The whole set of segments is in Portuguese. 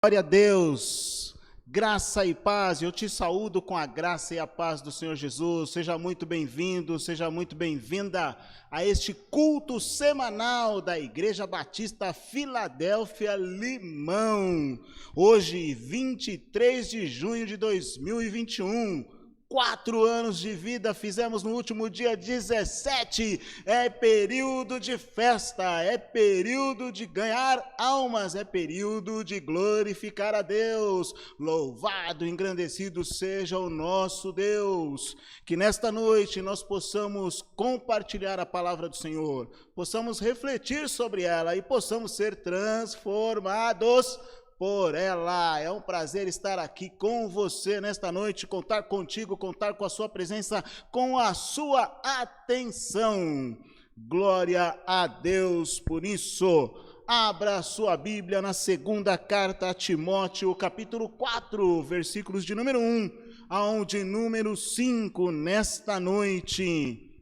Glória a Deus, graça e paz, eu te saúdo com a graça e a paz do Senhor Jesus. Seja muito bem-vindo, seja muito bem-vinda a este culto semanal da Igreja Batista Filadélfia Limão. Hoje, 23 de junho de 2021, 4 anos de vida fizemos no último dia 17, é período de festa, é período de ganhar almas, é período de glorificar a Deus. Louvado, engrandecido seja o nosso Deus. Que nesta noite nós possamos compartilhar a palavra do Senhor, possamos refletir sobre ela e possamos ser transformados por ela. É um prazer estar aqui com você nesta noite, contar contigo, contar com a sua presença, com a sua atenção. Glória a Deus por isso. Abra sua Bíblia na segunda carta a Timóteo, capítulo 4, versículos de número 1 ao de número 5, nesta noite.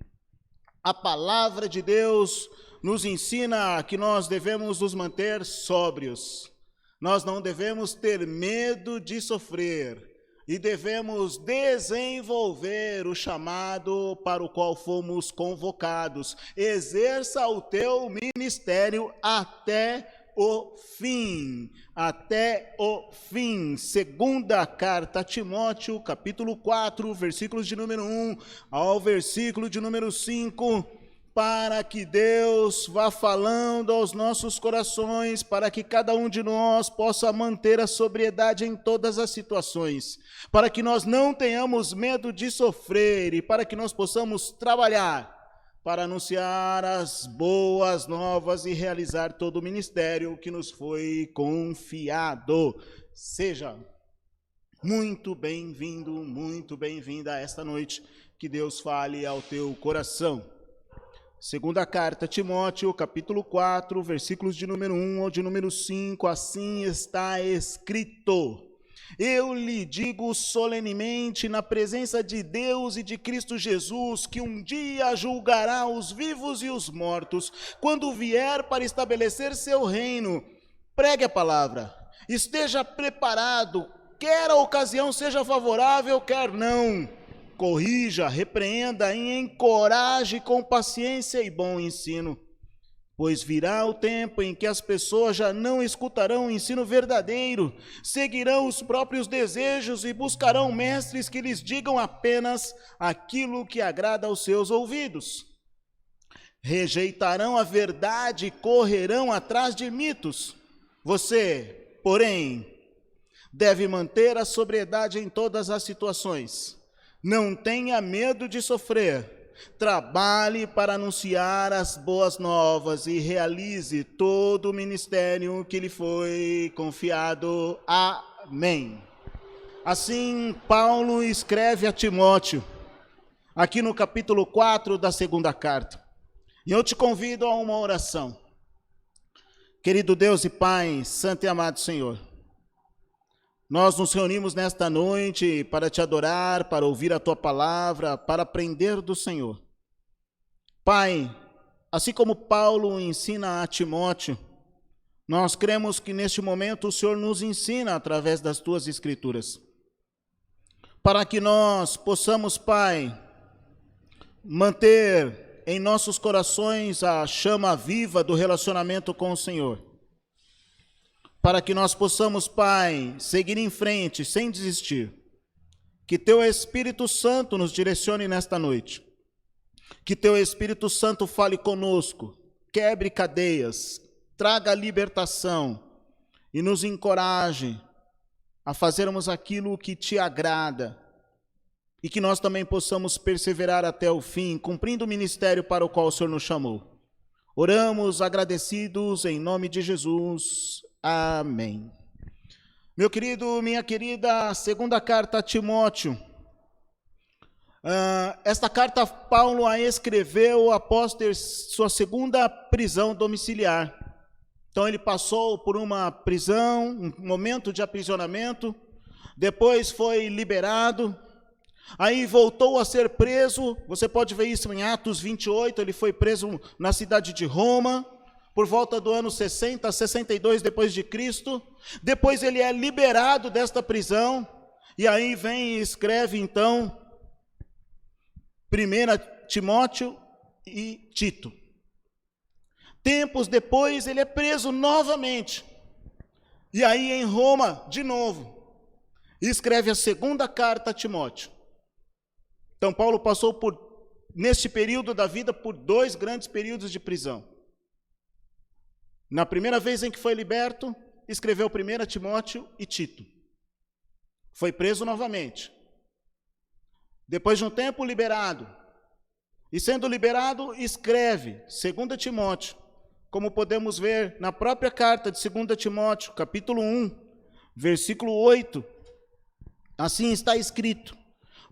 A palavra de Deus nos ensina que nós devemos nos manter sóbrios. Nós não devemos ter medo de sofrer e devemos desenvolver o chamado para o qual fomos convocados. Exerça o teu ministério até o fim. Até o fim. Segunda carta a Timóteo, capítulo 4, versículos de número 1 ao versículo de número 5. Para que Deus vá falando aos nossos corações, para que cada um de nós possa manter a sobriedade em todas as situações, para que nós não tenhamos medo de sofrer e para que nós possamos trabalhar para anunciar as boas novas e realizar todo o ministério que nos foi confiado. Seja muito bem-vindo, muito bem-vinda a esta noite, que Deus fale ao teu coração. Segunda carta a Timóteo, capítulo 4, versículos de número 1 ao de número 5, assim está escrito: Eu lhe digo solenemente, na presença de Deus e de Cristo Jesus, que um dia julgará os vivos e os mortos, quando vier para estabelecer seu reino. Pregue a palavra, esteja preparado, quer a ocasião seja favorável, quer não. Corrija, repreenda e encoraje com paciência e bom ensino, pois virá o tempo em que as pessoas já não escutarão o ensino verdadeiro, seguirão os próprios desejos e buscarão mestres que lhes digam apenas aquilo que agrada aos seus ouvidos. Rejeitarão a verdade e correrão atrás de mitos. Você, porém, deve manter a sobriedade em todas as situações. Não tenha medo de sofrer, trabalhe para anunciar as boas novas e realize todo o ministério que lhe foi confiado. Amém. Assim, Paulo escreve a Timóteo, aqui no capítulo 4 da segunda carta. E eu te convido a uma oração. Querido Deus e Pai, santo e amado Senhor, nós nos reunimos nesta noite para te adorar, para ouvir a tua palavra, para aprender do Senhor. Pai, assim como Paulo ensina a Timóteo, nós cremos que neste momento o Senhor nos ensina através das tuas escrituras, para que nós possamos, Pai, manter em nossos corações a chama viva do relacionamento com o Senhor, para que nós possamos, Pai, seguir em frente sem desistir. Que teu Espírito Santo nos direcione nesta noite. Que teu Espírito Santo fale conosco, quebre cadeias, traga libertação e nos encoraje a fazermos aquilo que te agrada e que nós também possamos perseverar até o fim, cumprindo o ministério para o qual o Senhor nos chamou. Oramos agradecidos em nome de Jesus. Amém. Meu querido, minha querida, segunda carta a Timóteo. Esta carta Paulo a escreveu após ter sua segunda prisão domiciliar. Então ele passou por uma prisão, um momento de aprisionamento, depois foi liberado, aí voltou a ser preso. Você pode ver isso em Atos 28, ele foi preso na cidade de Roma, por volta do ano 60, 62 depois de Cristo. Depois ele é liberado desta prisão, e aí vem e escreve então 1 Timóteo e Tito. Tempos depois ele é preso novamente, e aí em Roma de novo, e escreve a segunda carta a Timóteo. Então Paulo passou neste período da vida por 2 grandes períodos de prisão. Na primeira vez em que foi liberto, escreveu 1 Timóteo e Tito. Foi preso novamente. Depois de um tempo, liberado. E sendo liberado, escreve 2 Timóteo, como podemos ver na própria carta de 2 Timóteo, capítulo 1, versículo 8. Assim está escrito: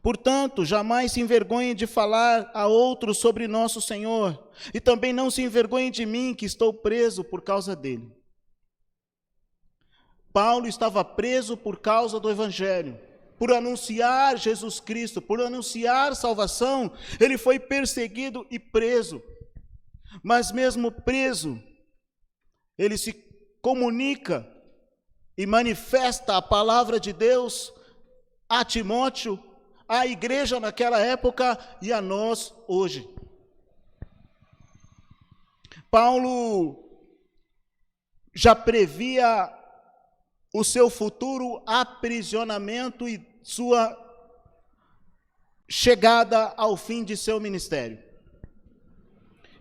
portanto, jamais se envergonhe de falar a outros sobre nosso Senhor, e também não se envergonhe de mim, que estou preso por causa dele. Paulo estava preso por causa do Evangelho, por anunciar Jesus Cristo, por anunciar salvação. Ele foi perseguido e preso, mas mesmo preso, ele se comunica e manifesta a palavra de Deus a Timóteo, à igreja naquela época e a nós hoje. Paulo já previa o seu futuro aprisionamento e sua chegada ao fim de seu ministério.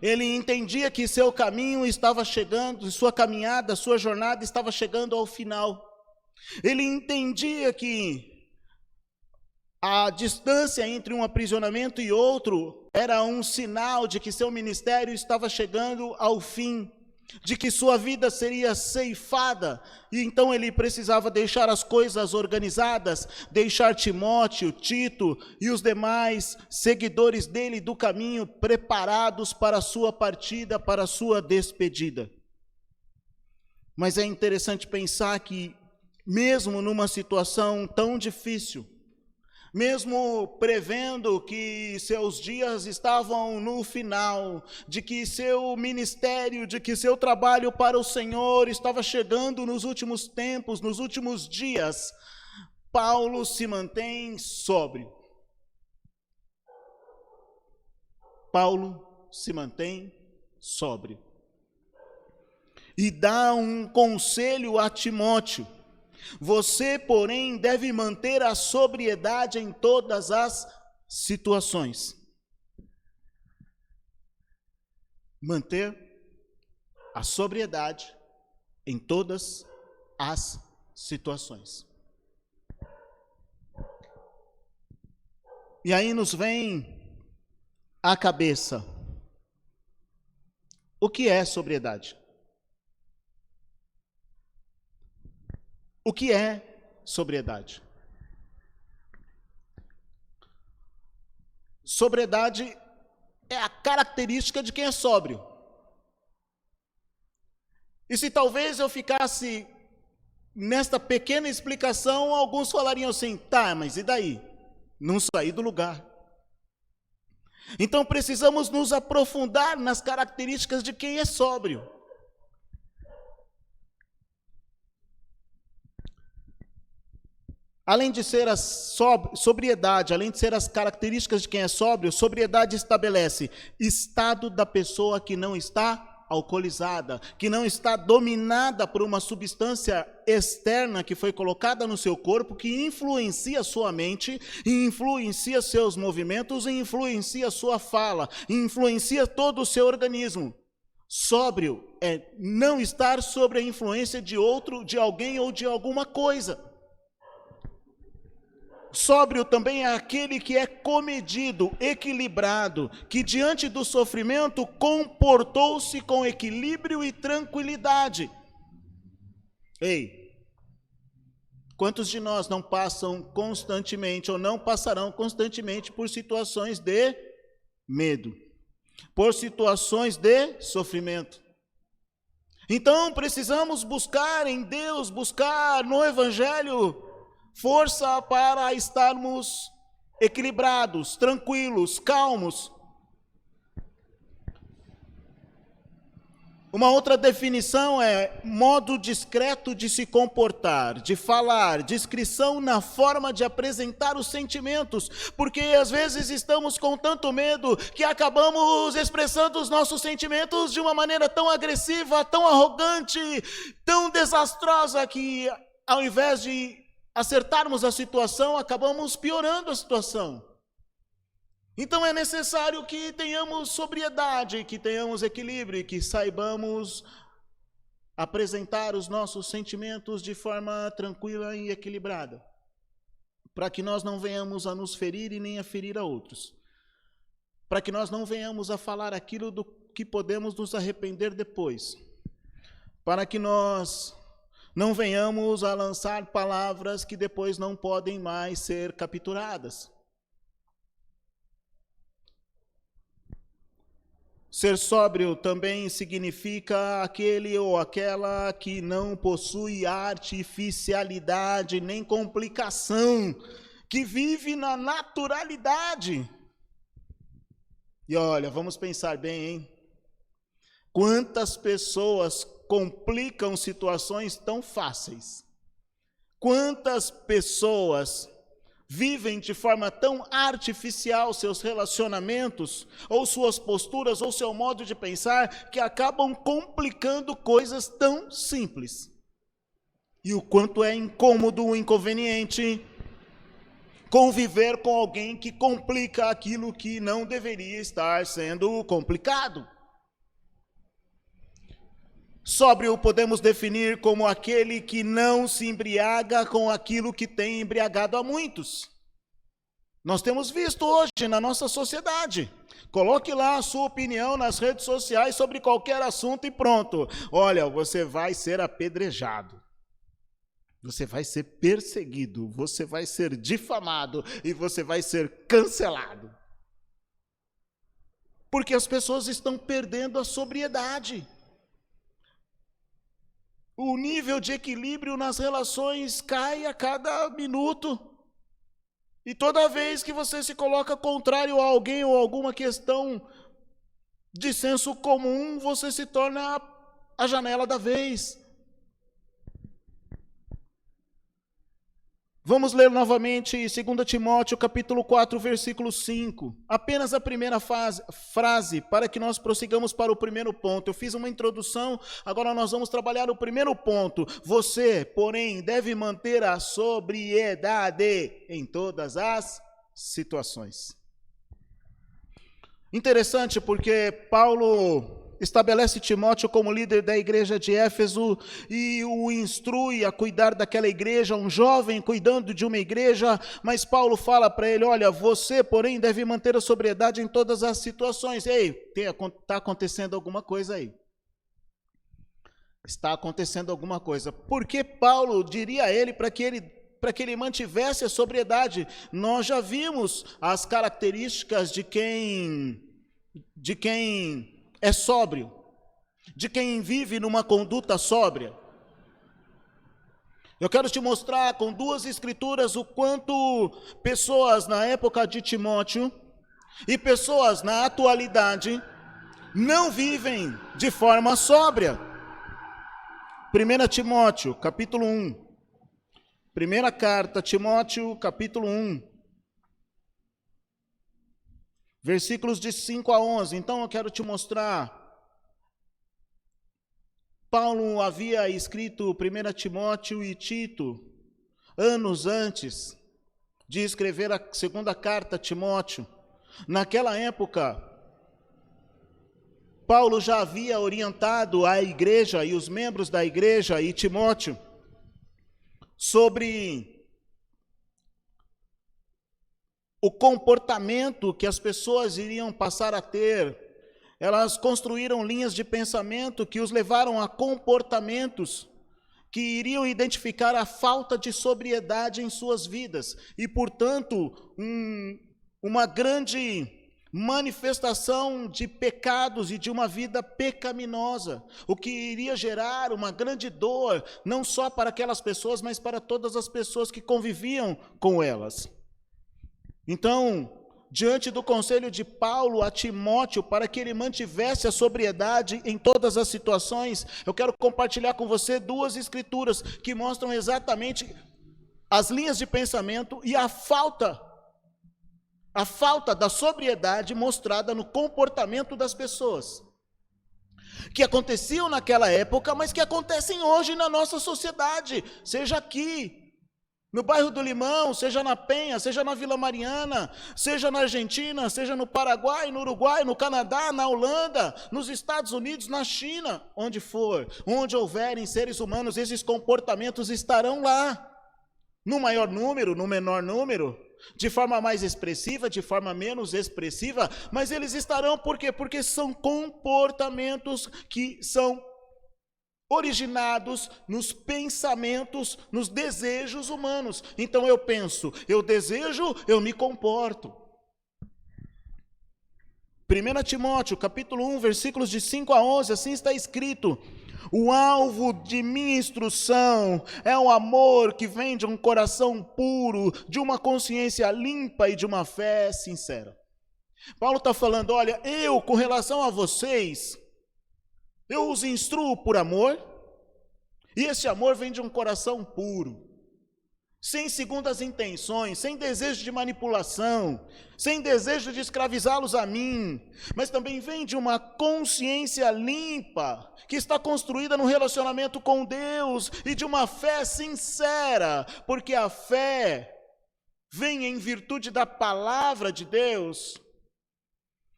Ele entendia que seu caminho estava chegando, sua caminhada, sua jornada estava chegando ao final. Ele entendia que a distância entre um aprisionamento e outro era um sinal de que seu ministério estava chegando ao fim, de que sua vida seria ceifada, e então ele precisava deixar as coisas organizadas, deixar Timóteo, Tito e os demais seguidores dele do caminho preparados para a sua partida, para a sua despedida. Mas é interessante pensar que, mesmo numa situação tão difícil, mesmo prevendo que seus dias estavam no final, de que seu ministério, de que seu trabalho para o Senhor estava chegando nos últimos tempos, nos últimos dias, Paulo se mantém sóbrio. Paulo se mantém sóbrio. E dá um conselho a Timóteo: você, porém, deve manter a sobriedade em todas as situações. Manter a sobriedade em todas as situações. E aí nos vem à cabeça: o que é sobriedade? O que é sobriedade? Sobriedade é a característica de quem é sóbrio. E se talvez eu ficasse nesta pequena explicação, alguns falariam assim: tá, mas e daí? Não saí do lugar. Então precisamos nos aprofundar nas características de quem é sóbrio. Além de ser a sobriedade, além de ser as características de quem é sóbrio, sobriedade estabelece estado da pessoa que não está alcoolizada, que não está dominada por uma substância externa que foi colocada no seu corpo, que influencia sua mente, influencia seus movimentos, influencia sua fala, influencia todo o seu organismo. Sóbrio é não estar sob a influência de outro, de alguém ou de alguma coisa. Sóbrio também é aquele que é comedido, equilibrado, que diante do sofrimento comportou-se com equilíbrio e tranquilidade. Ei, quantos de nós não passam constantemente ou não passarão constantemente por situações de medo, por situações de sofrimento? Então precisamos buscar em Deus, buscar no Evangelho força para estarmos equilibrados, tranquilos, calmos. Uma outra definição é modo discreto de se comportar, de falar, discrição na forma de apresentar os sentimentos, porque às vezes estamos com tanto medo que acabamos expressando os nossos sentimentos de uma maneira tão agressiva, tão arrogante, tão desastrosa, que ao invés de acertarmos a situação, acabamos piorando a situação. Então é necessário que tenhamos sobriedade, que tenhamos equilíbrio e que saibamos apresentar os nossos sentimentos de forma tranquila e equilibrada, para que nós não venhamos a nos ferir e nem a ferir a outros, para que nós não venhamos a falar aquilo do que podemos nos arrepender depois, para que nós não venhamos a lançar palavras que depois não podem mais ser capturadas. Ser sóbrio também significa aquele ou aquela que não possui artificialidade nem complicação, que vive na naturalidade. E olha, vamos pensar bem, hein? Quantas pessoas complicam situações tão fáceis? Quantas pessoas vivem de forma tão artificial seus relacionamentos, ou suas posturas, ou seu modo de pensar, que acabam complicando coisas tão simples. E o quanto é incômodo, inconveniente, conviver com alguém que complica aquilo que não deveria estar sendo complicado. Sóbrio podemos definir como aquele que não se embriaga com aquilo que tem embriagado a muitos. Nós temos visto hoje na nossa sociedade. Coloque lá a sua opinião nas redes sociais sobre qualquer assunto e pronto. Olha, você vai ser apedrejado. Você vai ser perseguido, você vai ser difamado e você vai ser cancelado. Porque as pessoas estão perdendo a sobriedade. O nível de equilíbrio nas relações cai a cada minuto. E toda vez que você se coloca contrário a alguém ou alguma questão de senso comum, você se torna a janela da vez. Vamos ler novamente 2 Timóteo, capítulo 4, versículo 5. Apenas a primeira frase, para que nós prossigamos para o primeiro ponto. Eu fiz uma introdução, agora nós vamos trabalhar o primeiro ponto. Você, porém, deve manter a sobriedade em todas as situações. Interessante porque Paulo estabelece Timóteo como líder da igreja de Éfeso e o instrui a cuidar daquela igreja, um jovem cuidando de uma igreja, mas Paulo fala para ele, olha, você, porém, deve manter a sobriedade em todas as situações. Ei, está acontecendo alguma coisa aí. Está acontecendo alguma coisa. Por que Paulo diria a ele para que ele mantivesse a sobriedade? Nós já vimos as características de quem é sóbrio, de quem vive numa conduta sóbria. Eu quero te mostrar com duas escrituras o quanto pessoas na época de Timóteo e pessoas na atualidade não vivem de forma sóbria. 1 Timóteo, capítulo 1. Primeira carta, Timóteo, capítulo 1. Versículos de 5 a 11. Então eu quero te mostrar. Paulo havia escrito 1 Timóteo e Tito anos antes de escrever a segunda carta a Timóteo. Naquela época, Paulo já havia orientado a igreja e os membros da igreja e Timóteo sobre o comportamento que as pessoas iriam passar a ter. Elas construíram linhas de pensamento que os levaram a comportamentos que iriam identificar a falta de sobriedade em suas vidas. E, portanto, uma grande manifestação de pecados e de uma vida pecaminosa, o que iria gerar uma grande dor, não só para aquelas pessoas, mas para todas as pessoas que conviviam com elas. Então, diante do conselho de Paulo a Timóteo, para que ele mantivesse a sobriedade em todas as situações, eu quero compartilhar com você duas escrituras que mostram exatamente as linhas de pensamento e a falta da sobriedade mostrada no comportamento das pessoas, que aconteciam naquela época, mas que acontecem hoje na nossa sociedade, seja aqui no bairro do Limão, seja na Penha, seja na Vila Mariana, seja na Argentina, seja no Paraguai, no Uruguai, no Canadá, na Holanda, nos Estados Unidos, na China, onde for, onde houverem seres humanos, esses comportamentos estarão lá, no maior número, no menor número, de forma mais expressiva, de forma menos expressiva, mas eles estarão, por quê? Porque são comportamentos que são originados nos pensamentos, nos desejos humanos. Então eu penso, eu desejo, eu me comporto. 1 Timóteo, capítulo 1, versículos de 5 a 11, assim está escrito: o alvo de minha instrução é o amor que vem de um coração puro, de uma consciência limpa e de uma fé sincera. Paulo está falando, olha, eu com relação a vocês, eu os instruo por amor, e esse amor vem de um coração puro, sem segundas intenções, sem desejo de manipulação, sem desejo de escravizá-los a mim, mas também vem de uma consciência limpa, que está construída no relacionamento com Deus, e de uma fé sincera, porque a fé vem em virtude da palavra de Deus,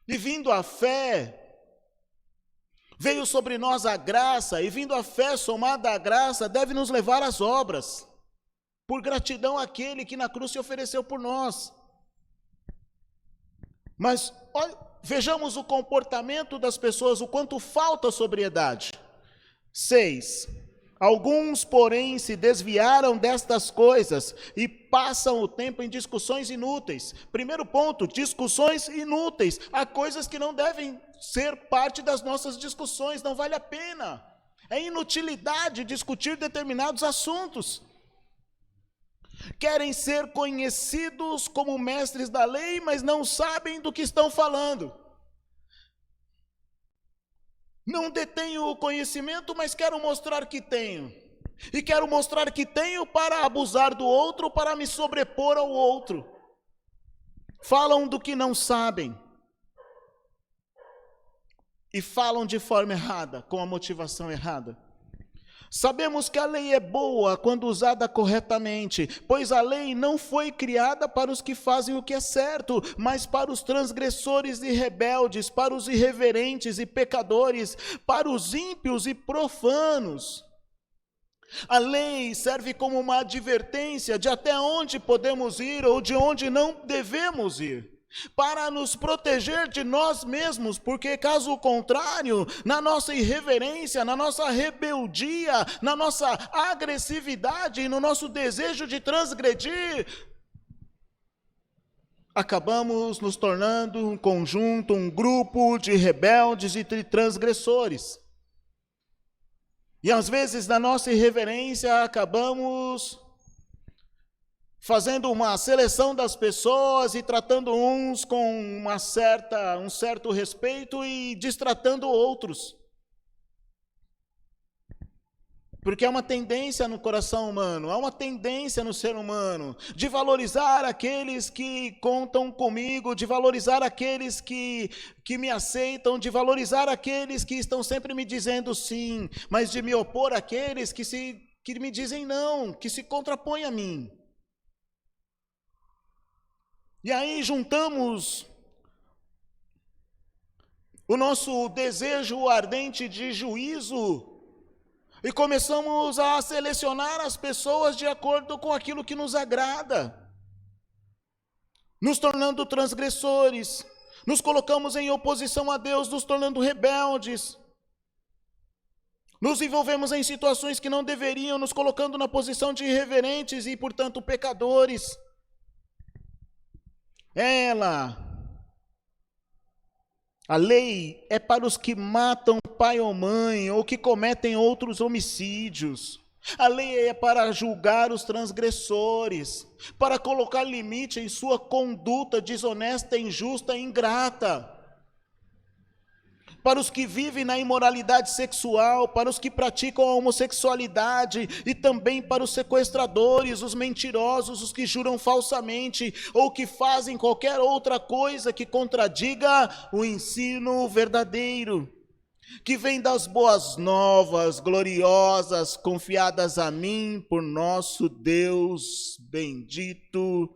e vindo a fé, veio sobre nós a graça, e vindo a fé somada à graça, deve nos levar às obras, por gratidão àquele que na cruz se ofereceu por nós. Mas vejamos o comportamento das pessoas, o quanto falta sobriedade. 6. Alguns, porém, se desviaram destas coisas e passam o tempo em discussões inúteis. Primeiro ponto, discussões inúteis. Há coisas que não devem ser parte das nossas discussões, não vale a pena. É inutilidade discutir determinados assuntos. Querem ser conhecidos como mestres da lei, mas não sabem do que estão falando. Não detenho o conhecimento, mas quero mostrar que tenho. E quero mostrar que tenho para abusar do outro, para me sobrepor ao outro. Falam do que não sabem. E falam de forma errada, com a motivação errada. Sabemos que a lei é boa quando usada corretamente, pois a lei não foi criada para os que fazem o que é certo, mas para os transgressores e rebeldes, para os irreverentes e pecadores, para os ímpios e profanos. A lei serve como uma advertência de até onde podemos ir ou de onde não devemos ir, para nos proteger de nós mesmos, porque caso contrário, na nossa irreverência, na nossa rebeldia, na nossa agressividade e no nosso desejo de transgredir, acabamos nos tornando um conjunto, um grupo de rebeldes e de transgressores. E às vezes na nossa irreverência acabamos fazendo uma seleção das pessoas e tratando uns com um certo respeito e destratando outros. Porque é uma tendência no coração humano, há uma tendência no ser humano de valorizar aqueles que contam comigo, de valorizar aqueles que me aceitam, de valorizar aqueles que estão sempre me dizendo sim, mas de me opor àqueles que me dizem não, que se contrapõem a mim. E aí juntamos o nosso desejo ardente de juízo e começamos a selecionar as pessoas de acordo com aquilo que nos agrada, nos tornando transgressores, nos colocamos em oposição a Deus, nos tornando rebeldes, nos envolvemos em situações que não deveriam, nos colocando na posição de irreverentes e, portanto, pecadores. A lei é para os que matam pai ou mãe, ou que cometem outros homicídios. A lei é para julgar os transgressores, para colocar limite em sua conduta desonesta, injusta e ingrata. Para os que vivem na imoralidade sexual, para os que praticam a homossexualidade e também para os sequestradores, os mentirosos, os que juram falsamente ou que fazem qualquer outra coisa que contradiga o ensino verdadeiro, que vem das boas novas, gloriosas, confiadas a mim por nosso Deus bendito.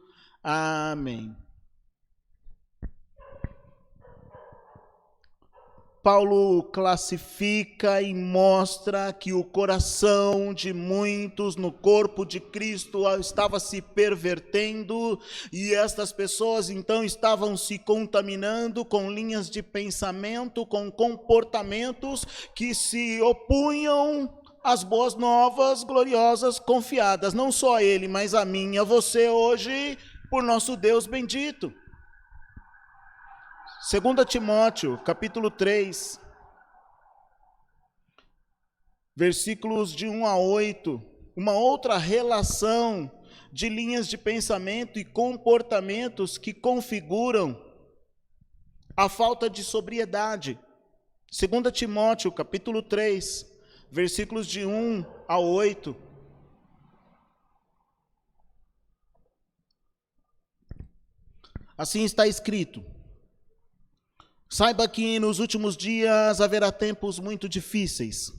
Amém. Paulo classifica e mostra que o coração de muitos no corpo de Cristo estava se pervertendo e estas pessoas então estavam se contaminando com linhas de pensamento, com comportamentos que se opunham às boas novas, gloriosas, confiadas, não só a ele, mas a mim e a você hoje, por nosso Deus bendito. 2 Timóteo, capítulo 3, versículos de 1 a 8, uma outra relação de linhas de pensamento e comportamentos que configuram a falta de sobriedade. 2 Timóteo, capítulo 3, versículos de 1 a 8. Assim está escrito: saiba que nos últimos dias haverá tempos muito difíceis,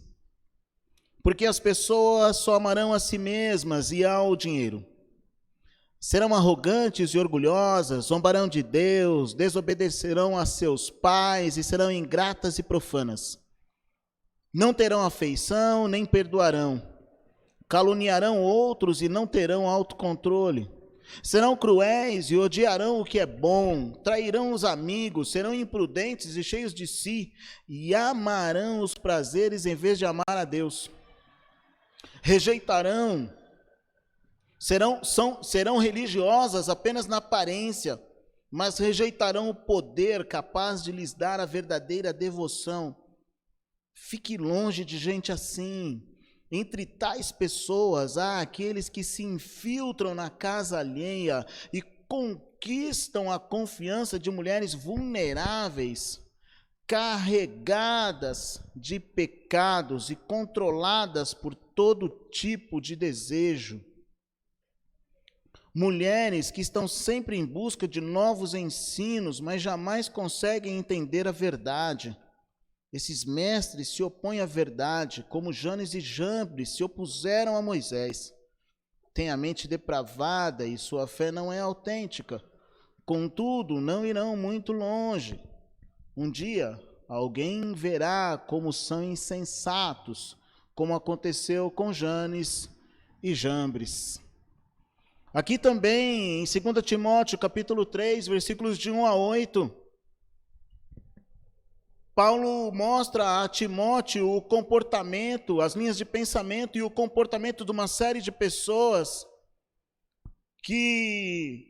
porque as pessoas só amarão a si mesmas e ao dinheiro. Serão arrogantes e orgulhosas, zombarão de Deus, desobedecerão a seus pais e serão ingratas e profanas. Não terão afeição, nem perdoarão. Caluniarão outros e não terão autocontrole. Serão cruéis e odiarão o que é bom, trairão os amigos, serão imprudentes e cheios de si, e amarão os prazeres em vez de amar a Deus. Rejeitarão, serão religiosas apenas na aparência, mas rejeitarão o poder capaz de lhes dar a verdadeira devoção. Fique longe de gente assim. Entre tais pessoas há aqueles que se infiltram na casa alheia e conquistam a confiança de mulheres vulneráveis, carregadas de pecados e controladas por todo tipo de desejo. Mulheres que estão sempre em busca de novos ensinos, mas jamais conseguem entender a verdade. Esses mestres se opõem à verdade, como Janes e Jambres se opuseram a Moisés. Têm a mente depravada e sua fé não é autêntica. Contudo, não irão muito longe. Um dia, alguém verá como são insensatos, como aconteceu com Janes e Jambres. Aqui também, em 2 Timóteo, capítulo 3, versículos de 1 a 8, Paulo mostra a Timóteo o comportamento, as linhas de pensamento e o comportamento de uma série de pessoas que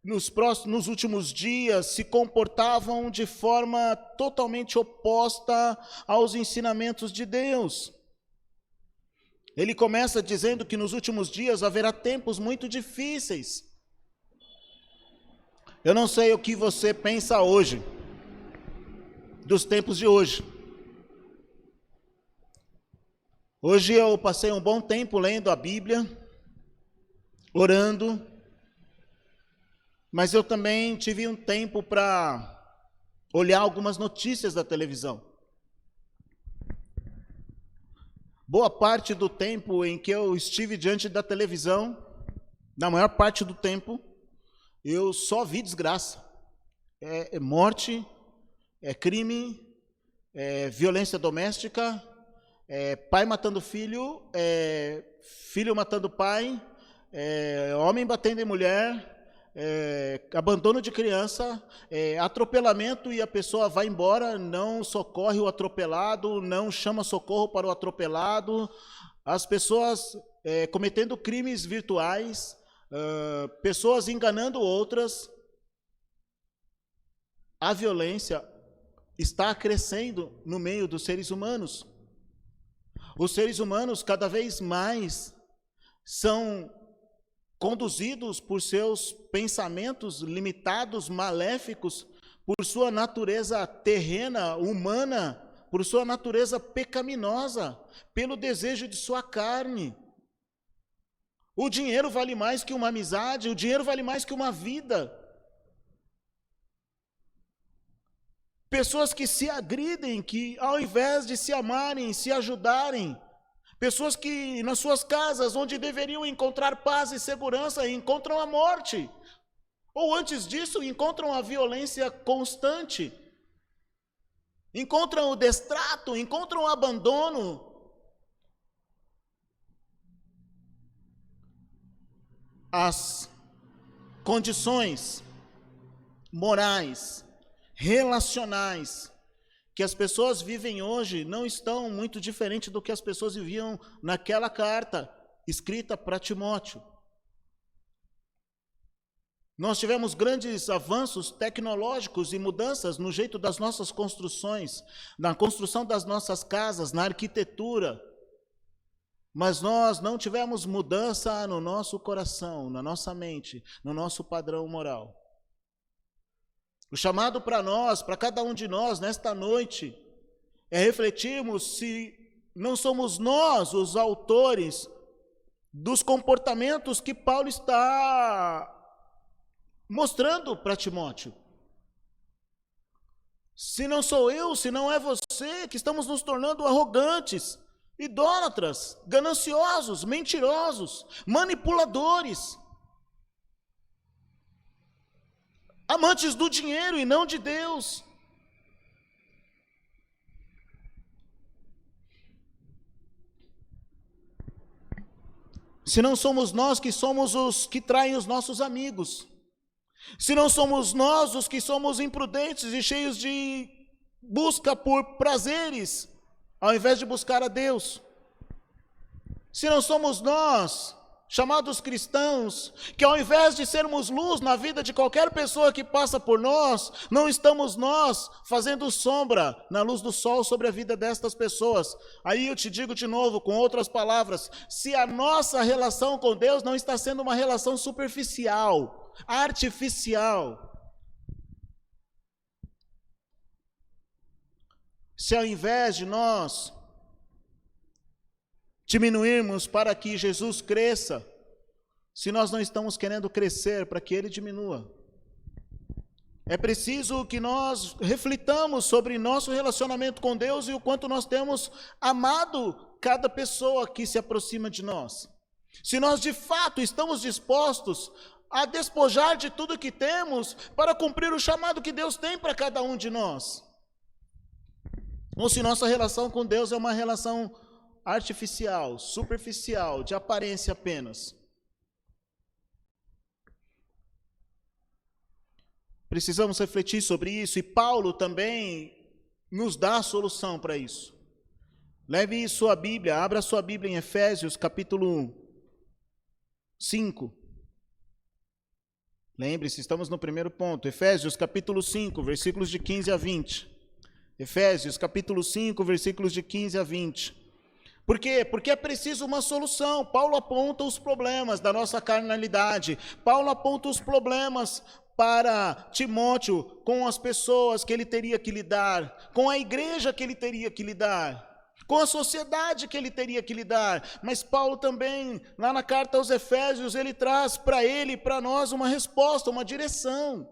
nos últimos dias se comportavam de forma totalmente oposta aos ensinamentos de Deus. Ele começa dizendo que nos últimos dias haverá tempos muito difíceis. Eu não sei o que você pensa hoje, dos tempos de hoje. Hoje eu passei um bom tempo lendo a Bíblia, orando, mas eu também tive um tempo para olhar algumas notícias da televisão. Boa parte do tempo em que eu estive diante da televisão, na maior parte do tempo, eu só vi desgraça. É morte, é crime, é violência doméstica, é pai matando filho, é filho matando pai, é homem batendo em mulher, abandono de criança, atropelamento e a pessoa vai embora, não socorre o atropelado, não chama socorro para o atropelado, as pessoas cometendo crimes virtuais, pessoas enganando outras. A violência está crescendo no meio dos seres humanos. Os seres humanos cada vez mais são conduzidos por seus pensamentos limitados, maléficos, por sua natureza terrena, humana, por sua natureza pecaminosa, pelo desejo de sua carne. O dinheiro vale mais que uma amizade, o dinheiro vale mais que uma vida. Pessoas que se agridem, que ao invés de se amarem, se ajudarem. Pessoas que nas suas casas, onde deveriam encontrar paz e segurança, encontram a morte. Ou antes disso, encontram a violência constante. Encontram o destrato, encontram o abandono. As condições morais, relacionais, que as pessoas vivem hoje não estão muito diferentes do que as pessoas viviam naquela carta escrita para Timóteo. Nós tivemos grandes avanços tecnológicos e mudanças no jeito das nossas construções, na construção das nossas casas, na arquitetura, mas nós não tivemos mudança no nosso coração, na nossa mente, no nosso padrão moral. O chamado para nós, para cada um de nós, nesta noite, é refletirmos se não somos nós os autores dos comportamentos que Paulo está mostrando para Timóteo. Se não sou eu, se não é você, que estamos nos tornando arrogantes, idólatras, gananciosos, mentirosos, manipuladores, amantes do dinheiro e não de Deus. Se não somos nós que somos os que traem os nossos amigos, se não somos nós os que somos imprudentes e cheios de busca por prazeres, ao invés de buscar a Deus, se não somos nós, chamados cristãos, que ao invés de sermos luz na vida de qualquer pessoa que passa por nós, não estamos nós fazendo sombra na luz do sol sobre a vida destas pessoas. Aí eu te digo de novo, com outras palavras, se a nossa relação com Deus não está sendo uma relação superficial, artificial, se ao invés de nós diminuirmos para que Jesus cresça, se nós não estamos querendo crescer para que Ele diminua. É preciso que nós reflitamos sobre nosso relacionamento com Deus e o quanto nós temos amado cada pessoa que se aproxima de nós. Se nós de fato estamos dispostos a despojar de tudo que temos para cumprir o chamado que Deus tem para cada um de nós. Ou se nossa relação com Deus é uma relação artificial, superficial, de aparência apenas. Precisamos refletir sobre isso, e Paulo também nos dá a solução para isso. Leve sua Bíblia, abra sua Bíblia em Efésios capítulo 5. Lembre-se, estamos no primeiro ponto. Efésios capítulo 5, versículos de 15 a 20. Efésios capítulo 5, versículos de 15 a 20. Por quê? Porque é preciso uma solução. Paulo aponta os problemas da nossa carnalidade. Paulo aponta os problemas para Timóteo com as pessoas que ele teria que lidar, com a igreja que ele teria que lidar, com a sociedade que ele teria que lidar. Mas Paulo também, lá na carta aos Efésios, ele traz para ele e para nós uma resposta, uma direção.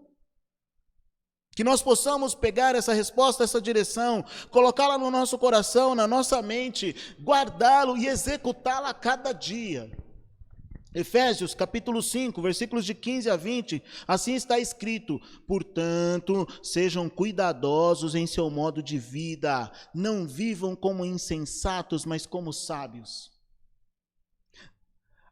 Que nós possamos pegar essa resposta, essa direção, colocá-la no nosso coração, na nossa mente, guardá-lo e executá-la a cada dia. Efésios capítulo 5, versículos de 15 a 20, assim está escrito: portanto, sejam cuidadosos em seu modo de vida, não vivam como insensatos, mas como sábios.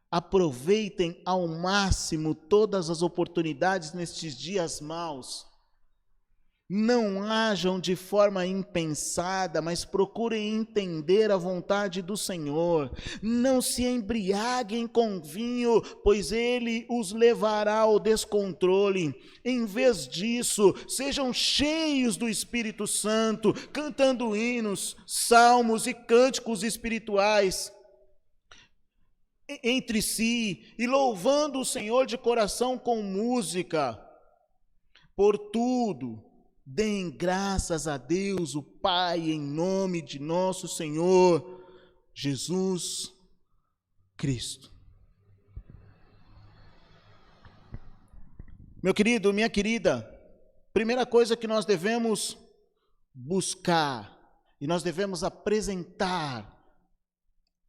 Aproveitem ao máximo todas as oportunidades nestes dias maus. Não hajam de forma impensada, mas procurem entender a vontade do Senhor. Não se embriaguem com vinho, pois ele os levará ao descontrole. Em vez disso, sejam cheios do Espírito Santo, cantando hinos, salmos e cânticos espirituais entre si e louvando o Senhor de coração com música. Por tudo, deem graças a Deus, o Pai, em nome de nosso Senhor Jesus Cristo. Meu querido, minha querida, primeira coisa que nós devemos buscar e nós devemos apresentar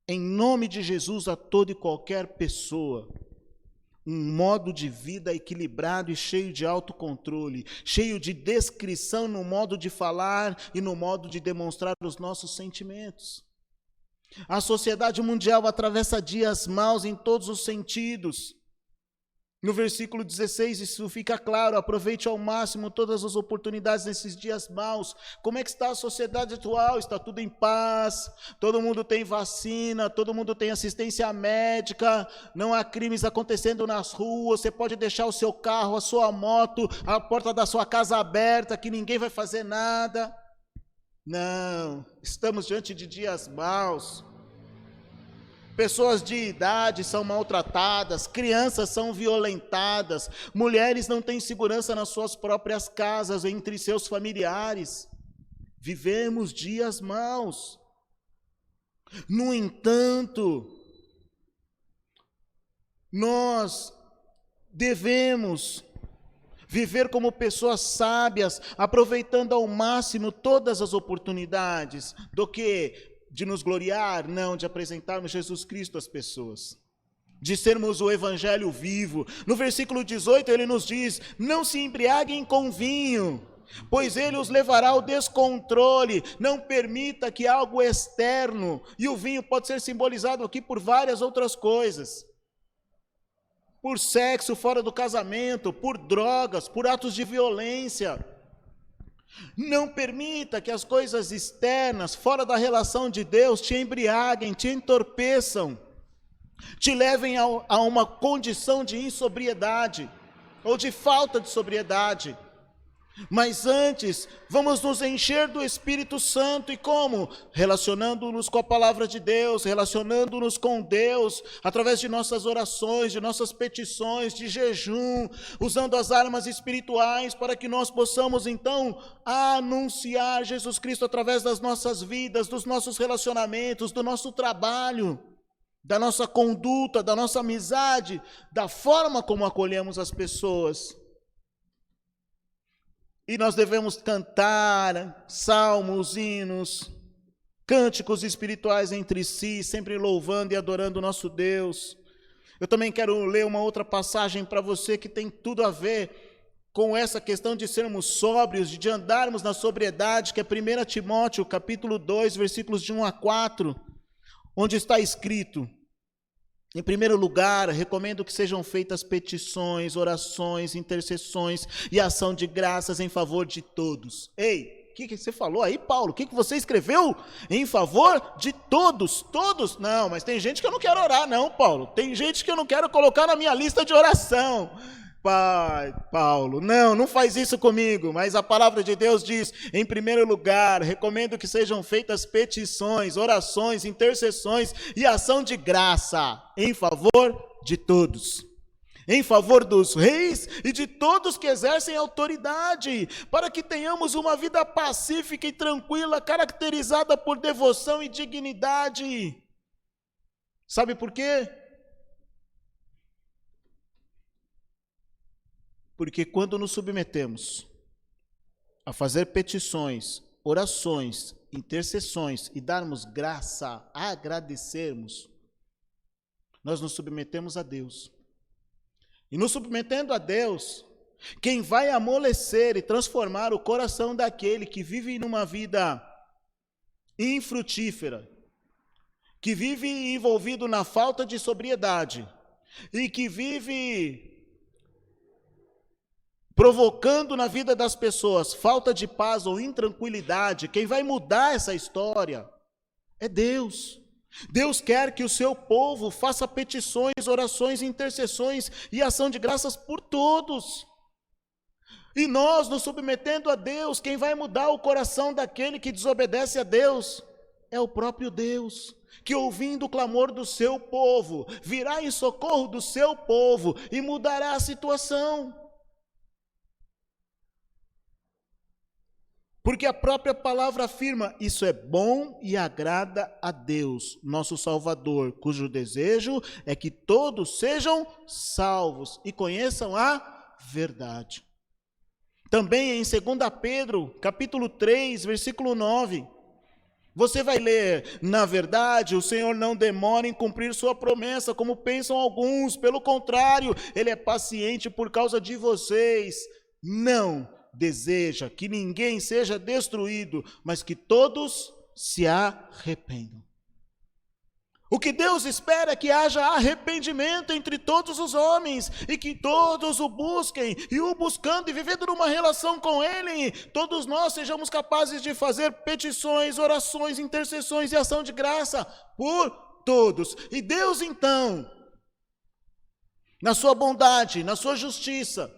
em nome de Jesus a toda e qualquer pessoa, um modo de vida equilibrado e cheio de autocontrole, cheio de descrição no modo de falar e no modo de demonstrar os nossos sentimentos. A sociedade mundial atravessa dias maus em todos os sentidos. No versículo 16, isso fica claro: aproveite ao máximo todas as oportunidades nesses dias maus. Como é que está a sociedade atual? Está tudo em paz, todo mundo tem vacina, todo mundo tem assistência médica, não há crimes acontecendo nas ruas, você pode deixar o seu carro, a sua moto, a porta da sua casa aberta, que ninguém vai fazer nada. Não, estamos diante de dias maus. Pessoas de idade são maltratadas, crianças são violentadas, mulheres não têm segurança nas suas próprias casas, entre seus familiares. Vivemos dias maus. No entanto, nós devemos viver como pessoas sábias, aproveitando ao máximo todas as oportunidades, do que de nos gloriar, não, de apresentarmos Jesus Cristo às pessoas, de sermos o evangelho vivo. No versículo 18 ele nos diz: não se embriaguem com vinho, pois ele os levará ao descontrole. Não permita que algo externo, e o vinho pode ser simbolizado aqui por várias outras coisas, por sexo fora do casamento, por drogas, por atos de violência. Não permita que as coisas externas, fora da relação de Deus, te embriaguem, te entorpeçam, te levem a uma condição de insobriedade, ou de falta de sobriedade. Mas antes, vamos nos encher do Espírito Santo. E como? Relacionando-nos com a palavra de Deus, relacionando-nos com Deus, através de nossas orações, de nossas petições, de jejum, usando as armas espirituais, para que nós possamos então anunciar Jesus Cristo através das nossas vidas, dos nossos relacionamentos, do nosso trabalho, da nossa conduta, da nossa amizade, da forma como acolhemos as pessoas. E nós devemos cantar salmos, hinos, cânticos espirituais entre si, sempre louvando e adorando o nosso Deus. Eu também quero ler uma outra passagem para você que tem tudo a ver com essa questão de sermos sóbrios, de andarmos na sobriedade, que é 1 Timóteo, capítulo 2, versículos de 1 a 4, onde está escrito: em primeiro lugar, recomendo que sejam feitas petições, orações, intercessões e ação de graças em favor de todos. Ei, o que você falou aí, Paulo? O que você escreveu? Em favor de todos? Todos? Não, mas tem gente que eu não quero orar, não, Paulo. Tem gente que eu não quero colocar na minha lista de oração. Pai, Paulo, não faz isso comigo. Mas a palavra de Deus diz: em primeiro lugar, recomendo que sejam feitas petições, orações, intercessões e ação de graça em favor de todos, em favor dos reis e de todos que exercem autoridade, para que tenhamos uma vida pacífica e tranquila, caracterizada por devoção e dignidade. Sabe por quê? Porque quando nos submetemos a fazer petições, orações, intercessões e darmos graça, agradecermos, nós nos submetemos a Deus. E nos submetendo a Deus, quem vai amolecer e transformar o coração daquele que vive numa vida infrutífera, que vive envolvido na falta de sobriedade e que vive provocando na vida das pessoas falta de paz ou intranquilidade, quem vai mudar essa história é Deus. Deus quer que o seu povo faça petições, orações, intercessões e ação de graças por todos. E nós nos submetendo a Deus, quem vai mudar o coração daquele que desobedece a Deus é o próprio Deus, que ouvindo o clamor do seu povo, virá em socorro do seu povo e mudará a situação. Porque a própria palavra afirma, isso é bom e agrada a Deus, nosso Salvador, cujo desejo é que todos sejam salvos e conheçam a verdade. Também em 2 Pedro, capítulo 3, versículo 9, você vai ler, na verdade, o Senhor não demora em cumprir sua promessa, como pensam alguns, pelo contrário, Ele é paciente por causa de vocês. Não deseja que ninguém seja destruído, mas que todos se arrependam. O que Deus espera é que haja arrependimento entre todos os homens, e que todos o busquem, e o buscando e vivendo numa relação com Ele, todos nós sejamos capazes de fazer petições, orações, intercessões e ação de graça por todos. E Deus então, na sua bondade, na sua justiça,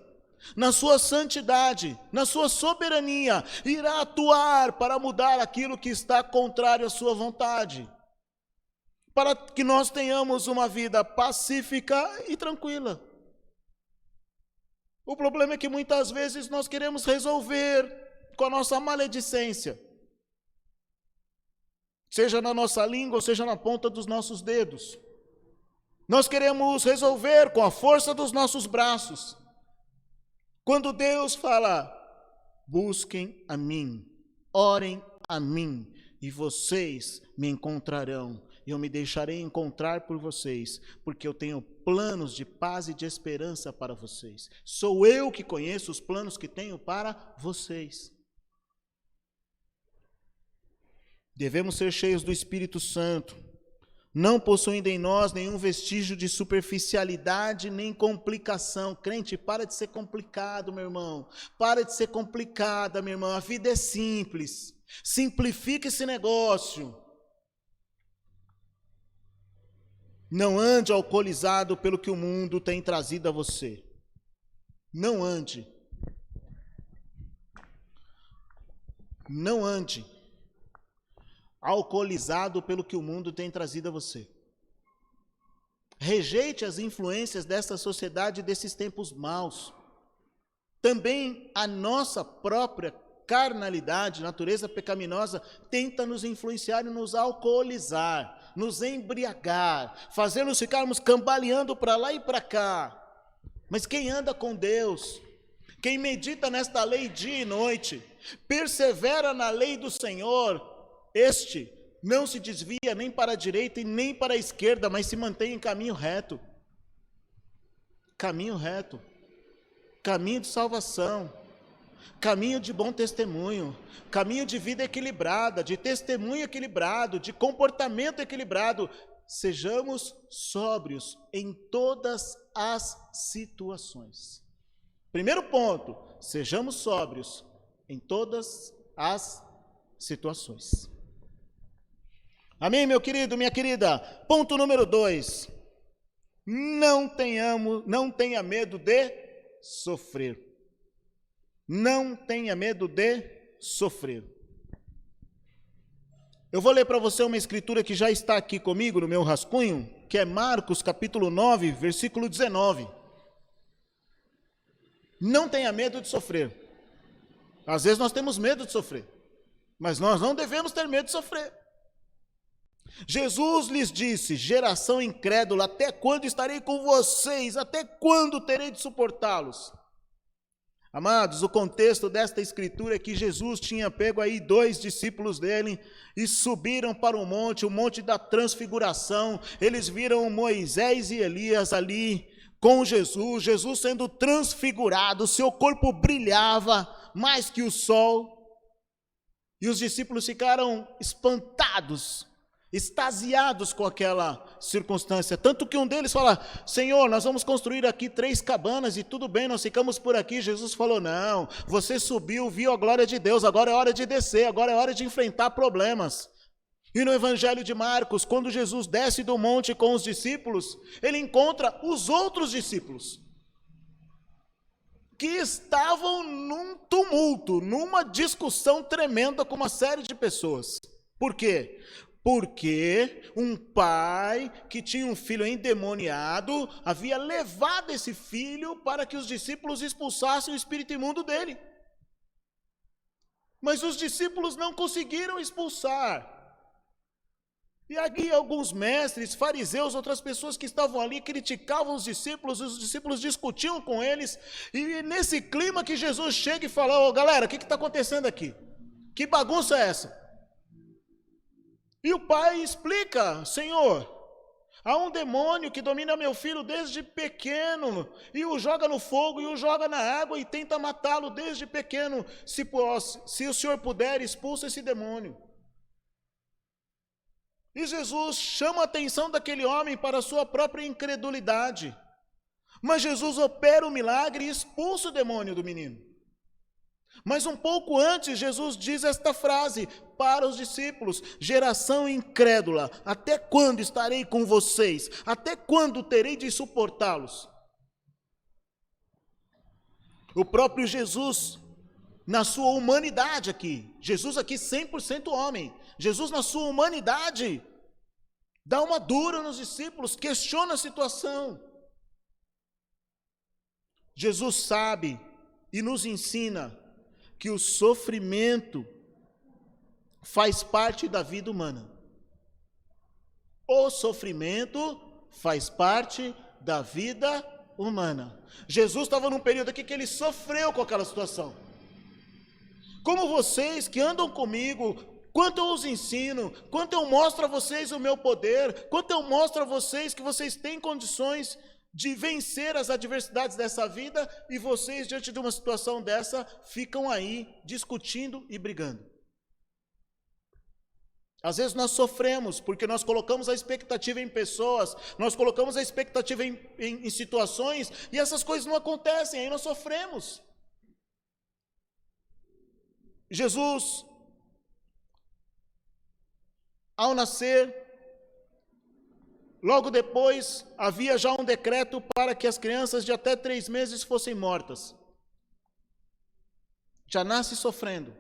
na sua santidade, na sua soberania, irá atuar para mudar aquilo que está contrário à sua vontade, para que nós tenhamos uma vida pacífica e tranquila. O problema é que muitas vezes nós queremos resolver com a nossa maledicência, seja na nossa língua ou seja na ponta dos nossos dedos. Nós queremos resolver com a força dos nossos braços, quando Deus fala, busquem a mim, orem a mim, e vocês me encontrarão, e eu me deixarei encontrar por vocês, porque eu tenho planos de paz e de esperança para vocês. Sou eu que conheço os planos que tenho para vocês. Devemos ser cheios do Espírito Santo, não possuindo em nós nenhum vestígio de superficialidade nem complicação. Crente, para de ser complicado, meu irmão. Para de ser complicada, minha irmã. A vida é simples. Simplifica esse negócio. Não ande alcoolizado pelo que o mundo tem trazido a você. Não ande. Não ande alcoolizado pelo que o mundo tem trazido a você. Rejeite as influências dessa sociedade e desses tempos maus. Também a nossa própria carnalidade, natureza pecaminosa, tenta nos influenciar e nos alcoolizar, nos embriagar, fazer-nos ficarmos cambaleando para lá e para cá. Mas quem anda com Deus, quem medita nesta lei dia e noite, persevera na lei do Senhor, este não se desvia nem para a direita e nem para a esquerda, mas se mantém em caminho reto. Caminho reto. Caminho de salvação. Caminho de bom testemunho. Caminho de vida equilibrada, de testemunho equilibrado, de comportamento equilibrado. Sejamos sóbrios em todas as situações. Primeiro ponto, sejamos sóbrios em todas as situações. Amém, meu querido, minha querida? Ponto número 2. Não tenha medo de sofrer. Não tenha medo de sofrer. Eu vou ler para você uma escritura que já está aqui comigo no meu rascunho, que é Marcos capítulo 9, versículo 19. Não tenha medo de sofrer. Às vezes nós temos medo de sofrer, mas nós não devemos ter medo de sofrer. Jesus lhes disse, geração incrédula, até quando estarei com vocês? Até quando terei de suportá-los? Amados, o contexto desta escritura é que Jesus tinha pego aí 2 discípulos dele e subiram para o monte da transfiguração. Eles viram Moisés e Elias ali com Jesus, Jesus sendo transfigurado, seu corpo brilhava mais que o sol. E os discípulos ficaram espantados, extasiados com aquela circunstância. Tanto que um deles fala: Senhor, nós vamos construir aqui 3 cabanas e tudo bem, nós ficamos por aqui. Jesus falou: não, você subiu, viu a glória de Deus, agora é hora de descer, agora é hora de enfrentar problemas. E no Evangelho de Marcos, quando Jesus desce do monte com os discípulos, ele encontra os outros discípulos, que estavam num tumulto, numa discussão tremenda com uma série de pessoas. Por quê? Porque um pai que tinha um filho endemoniado havia levado esse filho para que os discípulos expulsassem o espírito imundo dele. Mas os discípulos não conseguiram expulsar. E aqui alguns mestres, fariseus, outras pessoas que estavam ali criticavam os discípulos discutiam com eles, e nesse clima que Jesus chega e fala: ô galera, o que está acontecendo aqui? Que bagunça é essa? E o pai explica: Senhor, há um demônio que domina meu filho desde pequeno, e o joga no fogo, e o joga na água, e tenta matá-lo desde pequeno. Se o Senhor puder, expulsa esse demônio. E Jesus chama a atenção daquele homem para a sua própria incredulidade. Mas Jesus opera o milagre e expulsa o demônio do menino. Mas um pouco antes, Jesus diz esta frase para os discípulos: geração incrédula, até quando estarei com vocês? Até quando terei de suportá-los? O próprio Jesus, na sua humanidade aqui, Jesus aqui 100% homem, Jesus na sua humanidade, dá uma dura nos discípulos, questiona a situação. Jesus sabe e nos ensina que o sofrimento faz parte da vida humana. O sofrimento faz parte da vida humana. Jesus estava num período aqui que ele sofreu com aquela situação. Como vocês que andam comigo, quanto eu os ensino, quanto eu mostro a vocês o meu poder, quanto eu mostro a vocês que vocês têm condições de vencer as adversidades dessa vida, e vocês, diante de uma situação dessa, ficam aí discutindo e brigando. Às vezes nós sofremos porque nós colocamos a expectativa em pessoas, nós colocamos a expectativa em situações, e essas coisas não acontecem, aí nós sofremos. Jesus, ao nascer, logo depois, havia já um decreto para que as crianças de até 3 meses fossem mortas. Já nasce sofrendo.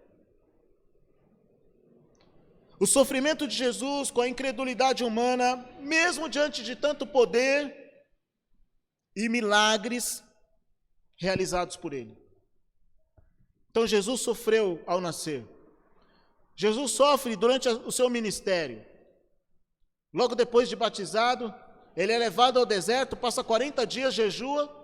O sofrimento de Jesus com a incredulidade humana, mesmo diante de tanto poder e milagres realizados por ele. Então Jesus sofreu ao nascer. Jesus sofre durante o seu ministério. Logo depois de batizado, ele é levado ao deserto, passa 40 dias, jejua,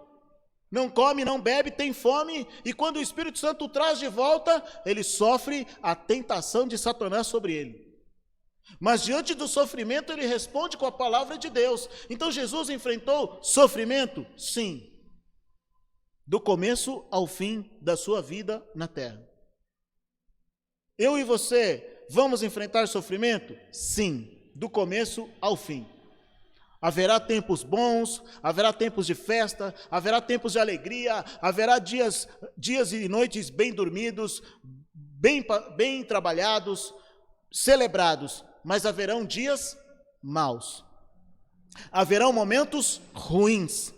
não come, não bebe, tem fome, e quando o Espírito Santo o traz de volta, ele sofre a tentação de Satanás sobre ele. Mas diante do sofrimento, ele responde com a palavra de Deus. Então Jesus enfrentou sofrimento? Sim. Do começo ao fim da sua vida na terra. Eu e você vamos enfrentar sofrimento? Sim. Do começo ao fim. Haverá tempos bons, haverá tempos de festa, haverá tempos de alegria, haverá dias e noites bem dormidos, bem trabalhados, celebrados, mas haverão dias maus. Haverão momentos ruins.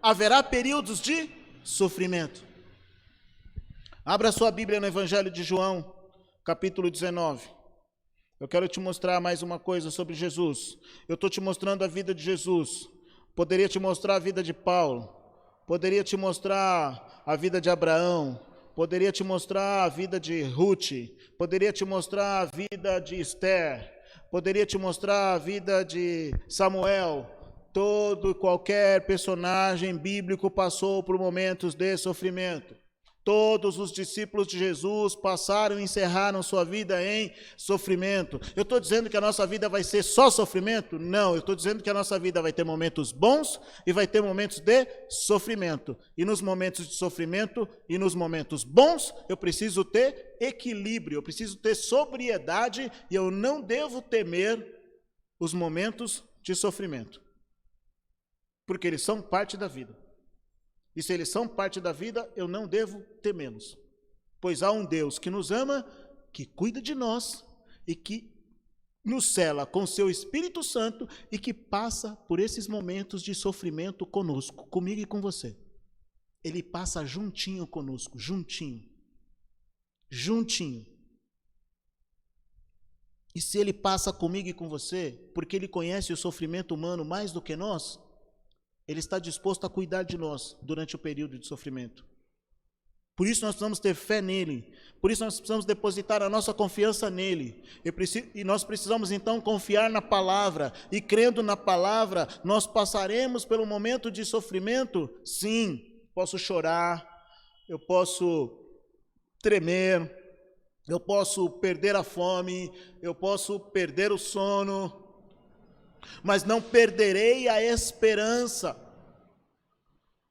Haverá períodos de sofrimento. Abra sua Bíblia no Evangelho de João, capítulo 19. Eu quero te mostrar mais uma coisa sobre Jesus. Eu estou te mostrando a vida de Jesus. Poderia te mostrar a vida de Paulo. Poderia te mostrar a vida de Abraão. Poderia te mostrar a vida de Ruth. Poderia te mostrar a vida de Esther. Poderia te mostrar a vida de Samuel. Todo e qualquer personagem bíblico passou por momentos de sofrimento. Todos os discípulos de Jesus passaram e encerraram sua vida em sofrimento. Eu estou dizendo que a nossa vida vai ser só sofrimento? Não, eu estou dizendo que a nossa vida vai ter momentos bons e vai ter momentos de sofrimento. E nos momentos de sofrimento e nos momentos bons, eu preciso ter equilíbrio, eu preciso ter sobriedade e eu não devo temer os momentos de sofrimento. Porque eles são parte da vida. E se eles são parte da vida, eu não devo temê-los. Pois há um Deus que nos ama, que cuida de nós e que nos cela com seu Espírito Santo e que passa por esses momentos de sofrimento conosco, comigo e com você. Ele passa juntinho conosco, juntinho. Juntinho. E se ele passa comigo e com você, porque ele conhece o sofrimento humano mais do que nós, ele está disposto a cuidar de nós durante o período de sofrimento. Por isso nós precisamos ter fé nele. Por isso nós precisamos depositar a nossa confiança nele. E nós precisamos então confiar na palavra. E crendo na palavra, nós passaremos pelo momento de sofrimento. Sim, posso chorar, eu posso tremer, eu posso perder a fome, eu posso perder o sono, mas não perderei a esperança,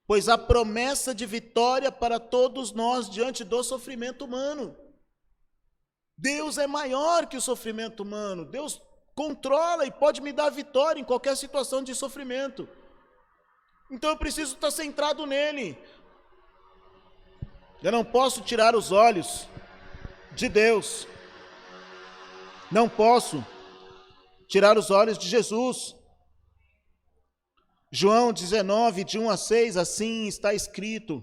pois há promessa de vitória para todos nós diante do sofrimento humano. Deus é maior que o sofrimento humano. Deus controla e pode me dar vitória em qualquer situação de sofrimento. Então eu preciso estar centrado nele. Eu não posso tirar os olhos de Deus. Não posso tirar os olhos de Jesus. João 19, de 1 a 6, assim está escrito: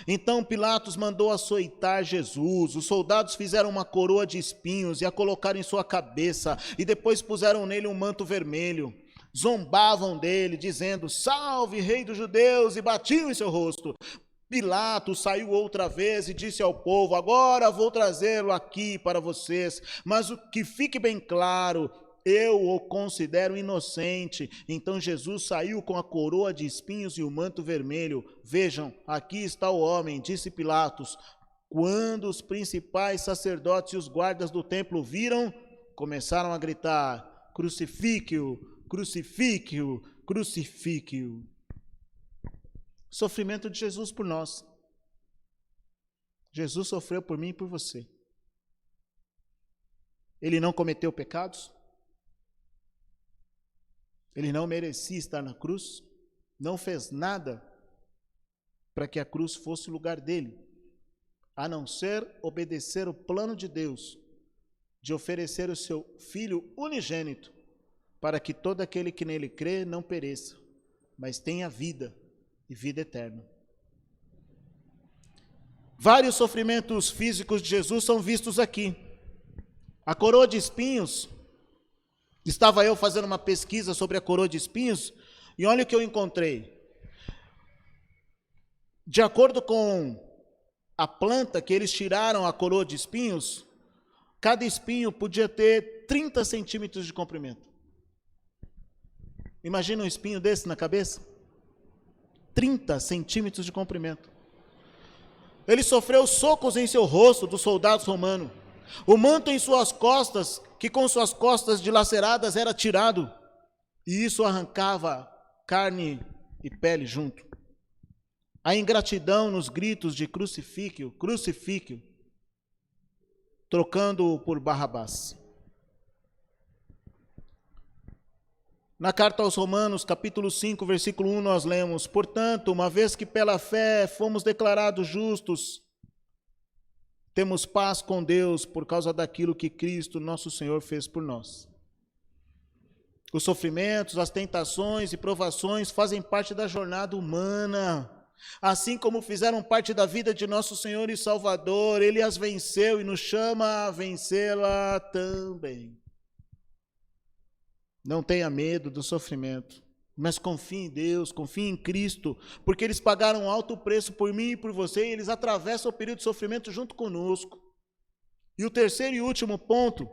então Pilatos mandou açoitar Jesus. Os soldados fizeram uma coroa de espinhos e a colocaram em sua cabeça, e depois puseram nele um manto vermelho. Zombavam dele, dizendo: salve, rei dos judeus, e batiam em seu rosto. Pilatos saiu outra vez e disse ao povo: agora vou trazê-lo aqui para vocês, mas o que fique bem claro, eu o considero inocente. Então Jesus saiu com a coroa de espinhos e o manto vermelho. Vejam, aqui está o homem, disse Pilatos. Quando os principais sacerdotes e os guardas do templo viram, começaram a gritar: crucifique-o, crucifique-o, crucifique-o. Sofrimento de Jesus por nós. Jesus sofreu por mim e por você. Ele não cometeu pecados. Ele não merecia estar na cruz. Não fez nada para que a cruz fosse o lugar dele, a não ser obedecer o plano de Deus de oferecer o seu Filho unigênito para que todo aquele que nele crê não pereça, mas tenha vida e vida eterna. Vários sofrimentos físicos de Jesus são vistos aqui. A coroa de espinhos, estava eu fazendo uma pesquisa sobre a coroa de espinhos, e olha o que eu encontrei. De acordo com a planta que eles tiraram a coroa de espinhos, cada espinho podia ter 30 centímetros de comprimento. Imagina um espinho desse na cabeça? 30 centímetros de comprimento. Ele sofreu socos em seu rosto dos soldados romanos. O manto em suas costas, que com suas costas dilaceradas era tirado, e isso arrancava carne e pele junto. A ingratidão nos gritos de crucifique-o, crucifique-o, trocando-o por Barrabás. Na carta aos Romanos, capítulo 5, versículo 1, nós lemos: portanto, uma vez que pela fé fomos declarados justos, temos paz com Deus por causa daquilo que Cristo, nosso Senhor, fez por nós. Os sofrimentos, as tentações e provações fazem parte da jornada humana, assim como fizeram parte da vida de nosso Senhor e Salvador. Ele as venceu e nos chama a vencê-la também. Não tenha medo do sofrimento, mas confie em Deus, confie em Cristo, porque eles pagaram um alto preço por mim e por você, e eles atravessam o período de sofrimento junto conosco. E o terceiro e último ponto: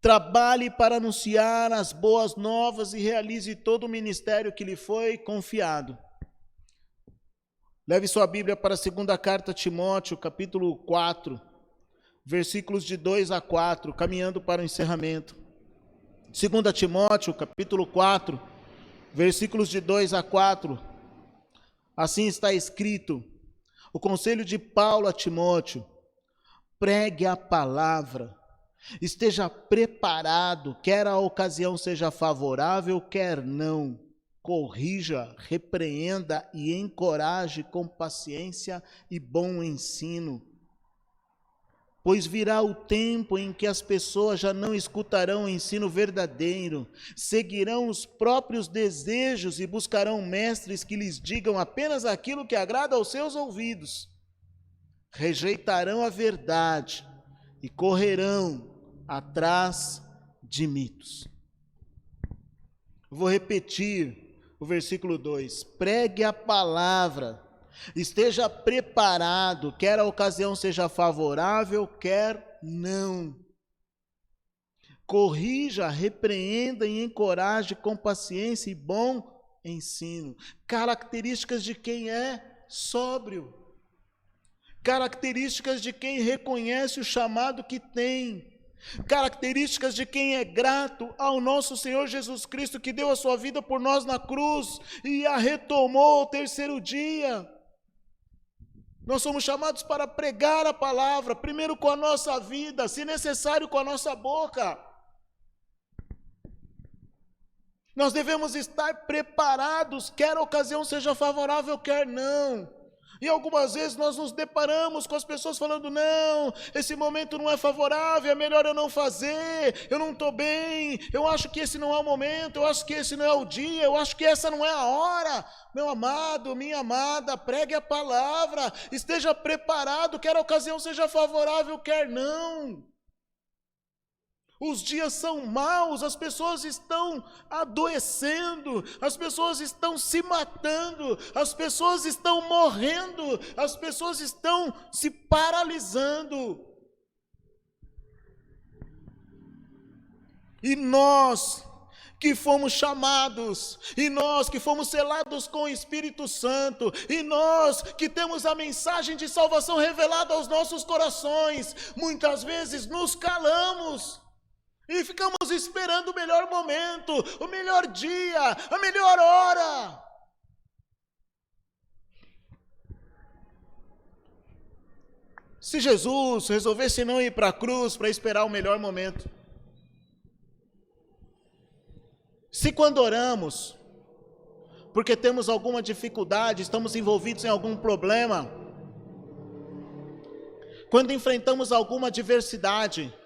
trabalhe para anunciar as boas novas e realize todo o ministério que lhe foi confiado. Leve sua Bíblia para a segunda carta a Timóteo, capítulo 4, versículos de 2 a 4, caminhando para o encerramento. 2 Timóteo, capítulo 4, versículos de 2 a 4, assim está escrito: o conselho de Paulo a Timóteo: pregue a palavra, esteja preparado, quer a ocasião seja favorável, quer não. Corrija, repreenda e encoraje com paciência e bom ensino. Pois virá o tempo em que as pessoas já não escutarão o ensino verdadeiro, seguirão os próprios desejos e buscarão mestres que lhes digam apenas aquilo que agrada aos seus ouvidos. Rejeitarão a verdade e correrão atrás de mitos. Vou repetir o versículo 2: pregue a palavra, esteja preparado, quer a ocasião seja favorável, quer não. Corrija, repreenda e encoraje com paciência e bom ensino. Características de quem é sóbrio. Características de quem reconhece o chamado que tem. Características de quem é grato ao nosso Senhor Jesus Cristo, que deu a sua vida por nós na cruz e a retomou ao terceiro dia. Nós somos chamados para pregar a palavra, primeiro com a nossa vida, se necessário com a nossa boca. Nós devemos estar preparados, quer a ocasião seja favorável, quer não. E algumas vezes nós nos deparamos com as pessoas falando: não, esse momento não é favorável, é melhor eu não fazer, eu não estou bem, eu acho que esse não é o momento, eu acho que esse não é o dia, eu acho que essa não é a hora. Meu amado, minha amada, pregue a palavra, esteja preparado, quer a ocasião seja favorável, quer não. Os dias são maus, as pessoas estão adoecendo, as pessoas estão se matando, as pessoas estão morrendo, as pessoas estão se paralisando. E nós que fomos chamados, e nós que fomos selados com o Espírito Santo, e nós que temos a mensagem de salvação revelada aos nossos corações, muitas vezes nos calamos. E ficamos esperando o melhor momento, o melhor dia, a melhor hora. Se Jesus resolvesse não ir para a cruz para esperar o melhor momento, se quando oramos, porque temos alguma dificuldade, estamos envolvidos em algum problema, quando enfrentamos alguma adversidade,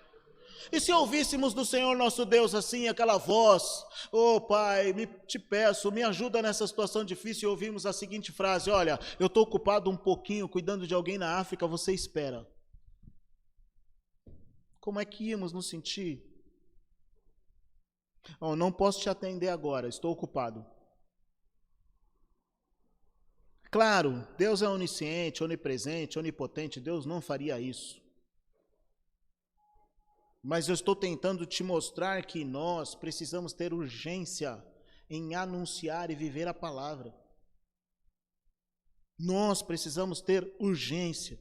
e se ouvíssemos do Senhor nosso Deus assim, aquela voz: oh Pai, te peço, me ajuda nessa situação difícil, e ouvimos a seguinte frase: olha, eu estou ocupado um pouquinho cuidando de alguém na África, você espera. Como é que íamos nos sentir? Oh, não posso te atender agora, estou ocupado. Claro, Deus é onisciente, onipresente, onipotente, Deus não faria isso. Mas eu estou tentando te mostrar que nós precisamos ter urgência em anunciar e viver a palavra. Nós precisamos ter urgência.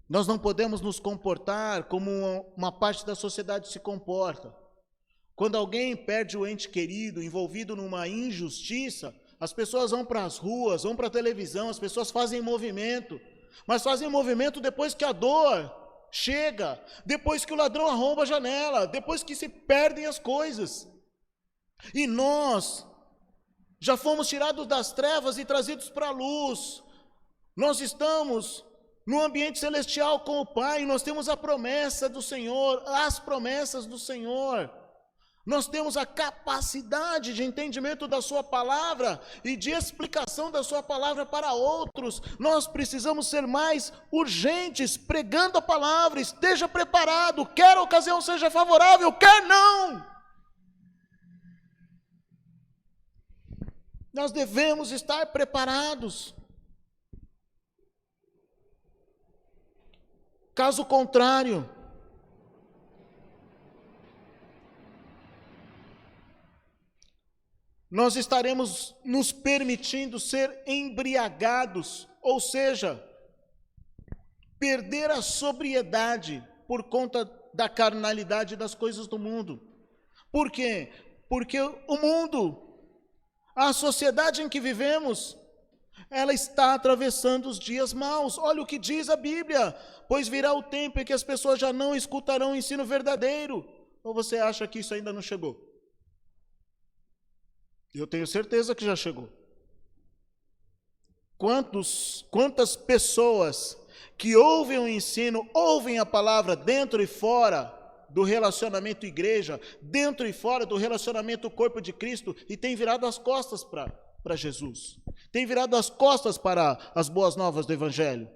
Nós não podemos nos comportar como uma parte da sociedade se comporta. Quando alguém perde o ente querido, envolvido numa injustiça, as pessoas vão para as ruas, vão para a televisão, as pessoas fazem movimento, mas fazem movimento depois que a dor chega, depois que o ladrão arromba a janela, depois que se perdem as coisas. E nós já fomos tirados das trevas e trazidos para a luz. Nós estamos no ambiente celestial com o Pai, nós temos a promessa do Senhor, as promessas do Senhor. Nós temos a capacidade de entendimento da sua palavra e de explicação da sua palavra para outros. Nós precisamos ser mais urgentes, pregando a palavra. Esteja preparado, quer a ocasião seja favorável, quer não. Nós devemos estar preparados. Caso contrário, nós estaremos nos permitindo ser embriagados, ou seja, perder a sobriedade por conta da carnalidade das coisas do mundo. Por quê? Porque o mundo, a sociedade em que vivemos, ela está atravessando os dias maus. Olha o que diz a Bíblia: pois virá o tempo em que as pessoas já não escutarão o ensino verdadeiro. Ou você acha que isso ainda não chegou? Eu tenho certeza que já chegou. Quantas pessoas que ouvem o ensino, ouvem a palavra dentro e fora do relacionamento igreja, dentro e fora do relacionamento corpo de Cristo, e têm virado as costas para Jesus, têm virado as costas para as boas novas do Evangelho.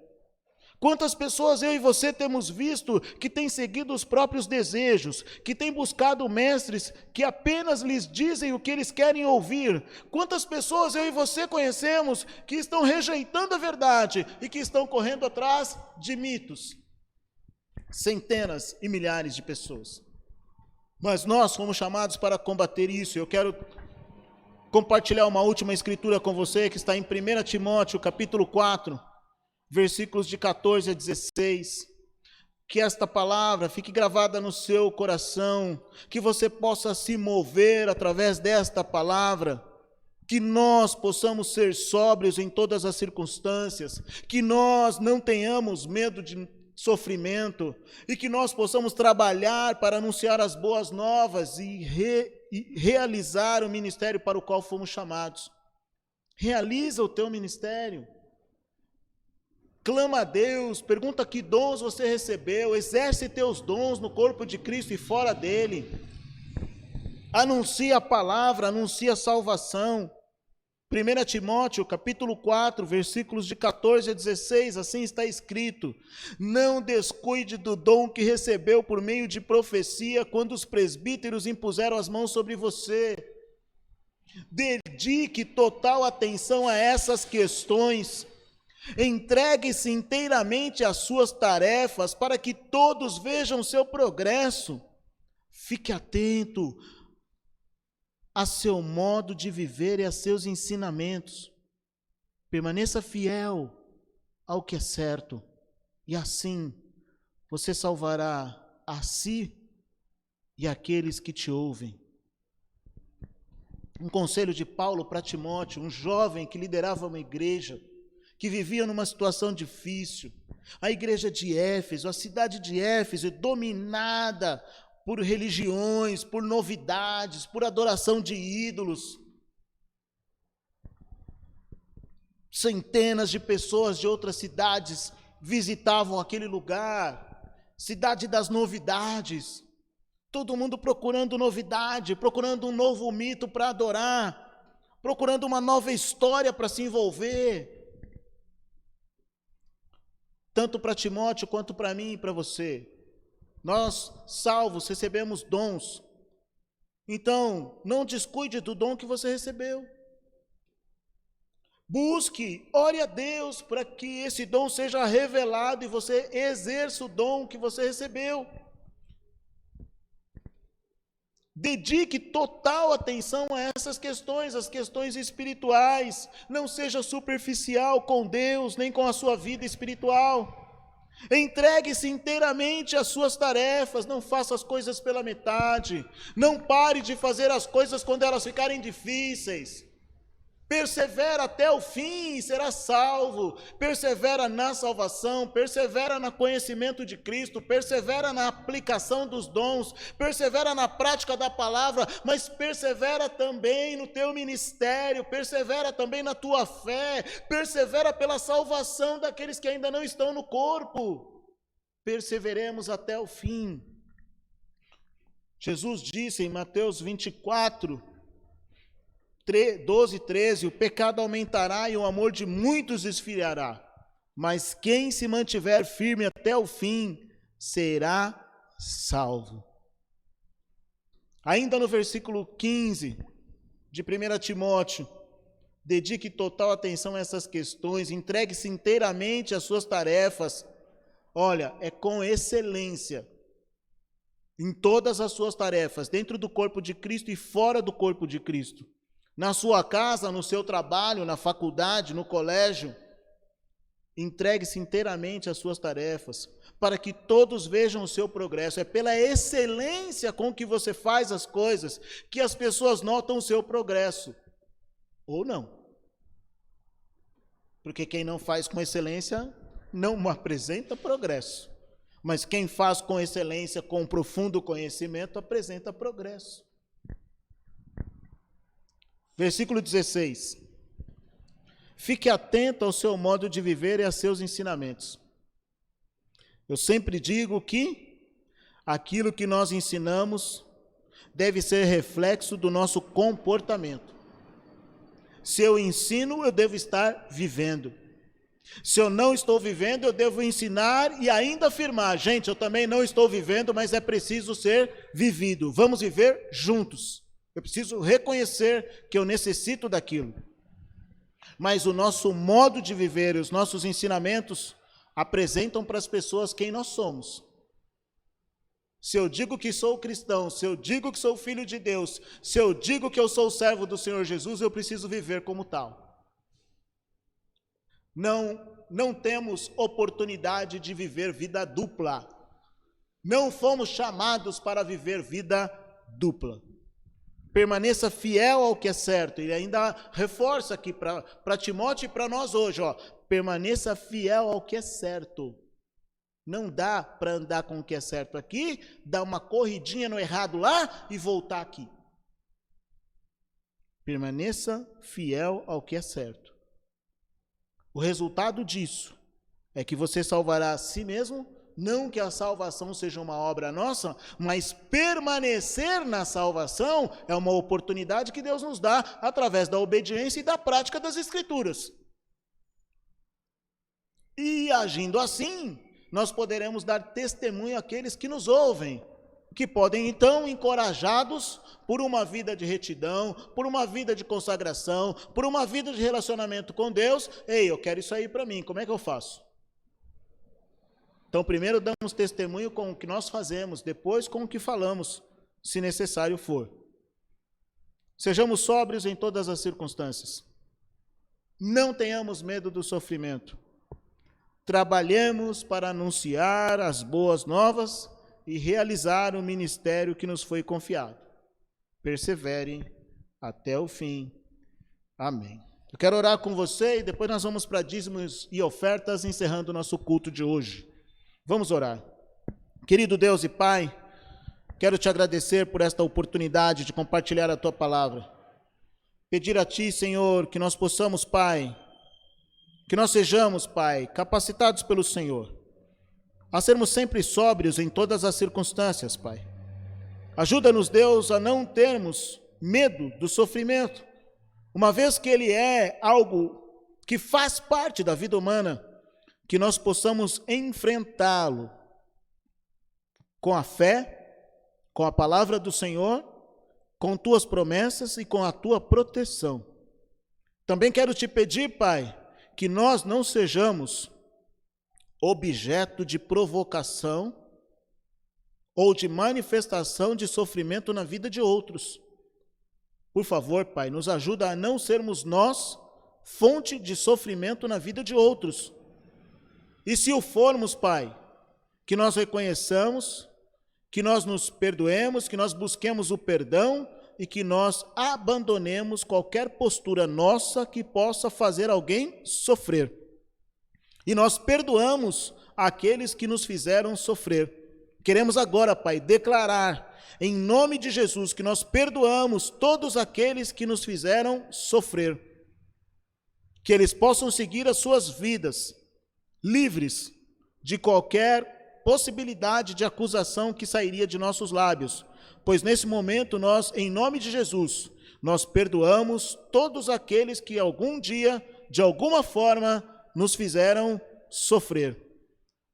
Quantas pessoas eu e você temos visto que têm seguido os próprios desejos, que têm buscado mestres que apenas lhes dizem o que eles querem ouvir? Quantas pessoas eu e você conhecemos que estão rejeitando a verdade e que estão correndo atrás de mitos? Centenas e milhares de pessoas. Mas nós fomos chamados para combater isso. Eu quero compartilhar uma última escritura com você que está em 1 Timóteo, capítulo 4. Versículos de 14 a 16, que esta palavra fique gravada no seu coração, que você possa se mover através desta palavra, que nós possamos ser sóbrios em todas as circunstâncias, que nós não tenhamos medo de sofrimento, e que nós possamos trabalhar para anunciar as boas novas e realizar o ministério para o qual fomos chamados. Realiza o teu ministério. Clama a Deus, pergunta que dons você recebeu, exerce teus dons no corpo de Cristo e fora dele. Anuncia a palavra, anuncia a salvação. 1 Timóteo, capítulo 4, versículos de 14 a 16, assim está escrito: não descuide do dom que recebeu por meio de profecia, quando os presbíteros impuseram as mãos sobre você. Dedique total atenção a essas questões. Entregue-se inteiramente às suas tarefas, para que todos vejam seu progresso. Fique atento a seu modo de viver e a seus ensinamentos. Permaneça fiel ao que é certo, e assim você salvará a si e aqueles que te ouvem. Um conselho de Paulo para Timóteo, um jovem que liderava uma igreja, que vivia numa situação difícil. A igreja de Éfeso, a cidade de Éfeso, dominada por religiões, por novidades, por adoração de ídolos. Centenas de pessoas de outras cidades visitavam aquele lugar, cidade das novidades. Todo mundo procurando novidade, procurando um novo mito para adorar, procurando uma nova história para se envolver. Tanto para Timóteo quanto para mim e para você. Nós, salvos, recebemos dons. Então, não descuide do dom que você recebeu. Busque, ore a Deus para que esse dom seja revelado e você exerça o dom que você recebeu. Dedique total atenção a essas questões, as questões espirituais. Não seja superficial com Deus, nem com a sua vida espiritual. Entregue-se inteiramente às suas tarefas, não faça as coisas pela metade. Não pare de fazer as coisas quando elas ficarem difíceis. Persevera até o fim e será salvo. Persevera na salvação, persevera no conhecimento de Cristo, persevera na aplicação dos dons, persevera na prática da palavra, mas persevera também no teu ministério, persevera também na tua fé, persevera pela salvação daqueles que ainda não estão no corpo. Perseveremos até o fim. Jesus disse em Mateus 24, 12, 13, o pecado aumentará e o amor de muitos esfriará, mas quem se mantiver firme até o fim será salvo. Ainda no versículo 15 de 1 Timóteo, dedique total atenção a essas questões, entregue-se inteiramente às suas tarefas. Olha, é com excelência em todas as suas tarefas, dentro do corpo de Cristo e fora do corpo de Cristo. na sua casa, no seu trabalho, na faculdade, no colégio. Entregue-se inteiramente às suas tarefas, para que todos vejam o seu progresso. É pela excelência com que você faz as coisas que as pessoas notam o seu progresso. Ou não. Porque quem não faz com excelência não apresenta progresso. Mas quem faz com excelência, com profundo conhecimento, apresenta progresso. Versículo 16. Fique atento ao seu modo de viver e a seus ensinamentos. Eu sempre digo que aquilo que nós ensinamos deve ser reflexo do nosso comportamento. Se eu ensino, eu devo estar vivendo. Se eu não estou vivendo, eu devo ensinar e ainda afirmar: gente, eu também não estou vivendo, mas é preciso ser vivido. Vamos viver juntos. Eu preciso reconhecer que eu necessito daquilo. Mas o nosso modo de viver e os nossos ensinamentos apresentam para as pessoas quem nós somos. Se eu digo que sou cristão, se eu digo que sou filho de Deus, se eu digo que eu sou servo do Senhor Jesus, eu preciso viver como tal. Não temos oportunidade de viver vida dupla. Não fomos chamados para viver vida dupla. Permaneça fiel ao que é certo. E ainda reforça aqui para Timóteo e para nós hoje, permaneça fiel ao que é certo. Não dá para andar com o que é certo aqui, dar uma corridinha no errado lá e voltar aqui. Permaneça fiel ao que é certo. O resultado disso é que você salvará a si mesmo, não que a salvação seja uma obra nossa, mas permanecer na salvação é uma oportunidade que Deus nos dá através da obediência e da prática das Escrituras. E agindo assim, nós poderemos dar testemunho àqueles que nos ouvem, que podem então, encorajados por uma vida de retidão, por uma vida de consagração, por uma vida de relacionamento com Deus, eu quero isso aí para mim, como é que eu faço? Então, primeiro damos testemunho com o que nós fazemos, depois com o que falamos, se necessário for. Sejamos sóbrios em todas as circunstâncias. Não tenhamos medo do sofrimento. Trabalhemos para anunciar as boas novas e realizar o ministério que nos foi confiado. Perseverem até o fim. Amém. Eu quero orar com você e depois nós vamos para dízimos e ofertas, encerrando o nosso culto de hoje. Vamos orar. Querido Deus e Pai, quero te agradecer por esta oportunidade de compartilhar a Tua palavra. Pedir a Ti, Senhor, que nós possamos, Pai, que nós sejamos, Pai, capacitados pelo Senhor, a sermos sempre sóbrios em todas as circunstâncias, Pai. Ajuda-nos, Deus, a não termos medo do sofrimento, uma vez que ele é algo que faz parte da vida humana, que nós possamos enfrentá-lo com a fé, com a palavra do Senhor, com tuas promessas e com a tua proteção. Também quero te pedir, Pai, que nós não sejamos objeto de provocação ou de manifestação de sofrimento na vida de outros. Por favor, Pai, nos ajuda a não sermos nós fonte de sofrimento na vida de outros. E se o formos, Pai, que nós reconheçamos, que nós nos perdoemos, que nós busquemos o perdão e que nós abandonemos qualquer postura nossa que possa fazer alguém sofrer. E nós perdoamos aqueles que nos fizeram sofrer. Queremos agora, Pai, declarar em nome de Jesus que nós perdoamos todos aqueles que nos fizeram sofrer. Que eles possam seguir as suas vidas livres de qualquer possibilidade de acusação que sairia de nossos lábios, pois nesse momento nós, em nome de Jesus, nós perdoamos todos aqueles que algum dia, de alguma forma, nos fizeram sofrer.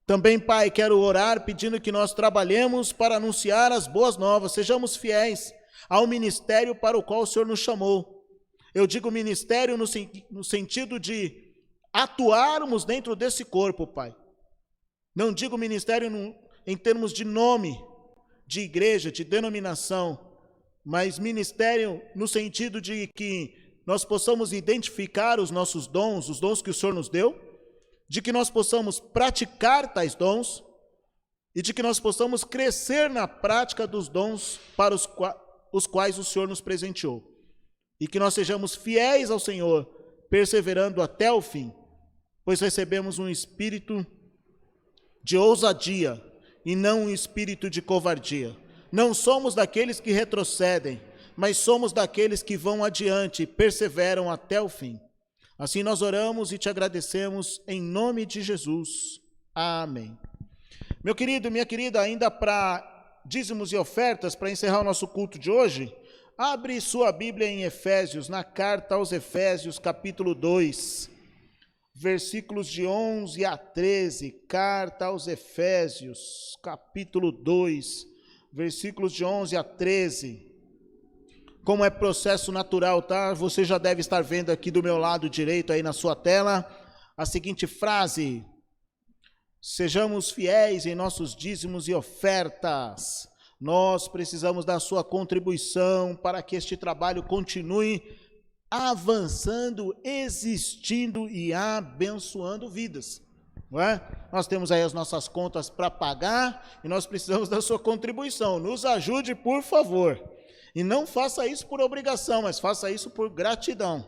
Também, Pai, quero orar pedindo que nós trabalhemos para anunciar as boas novas, sejamos fiéis ao ministério para o qual o Senhor nos chamou. Eu digo ministério no sentido de atuarmos dentro desse corpo, Pai. Não digo ministério em termos de nome, de igreja, de denominação, mas ministério no sentido de que nós possamos identificar os nossos dons, os dons que o Senhor nos deu, de que nós possamos praticar tais dons e de que nós possamos crescer na prática dos dons para os quais o Senhor nos presenteou. E que nós sejamos fiéis ao Senhor, perseverando até o fim, pois recebemos um espírito de ousadia e não um espírito de covardia. Não somos daqueles que retrocedem, mas somos daqueles que vão adiante e perseveram até o fim. Assim nós oramos e te agradecemos em nome de Jesus. Amém. Meu querido, minha querida, ainda para dízimos e ofertas, para encerrar o nosso culto de hoje, abre sua Bíblia em Efésios, na carta aos Efésios, capítulo 2, versículos de 11 a 13, carta aos Efésios, capítulo 2, versículos de 11 a 13. Como é processo natural, tá? Você já deve estar vendo aqui do meu lado direito, aí na sua tela, a seguinte frase: sejamos fiéis em nossos dízimos e ofertas. Nós precisamos da sua contribuição para que este trabalho continue avançando, existindo e abençoando vidas. Não é? Nós temos aí as nossas contas para pagar e nós precisamos da sua contribuição. Nos ajude, por favor. E não faça isso por obrigação, mas faça isso por gratidão.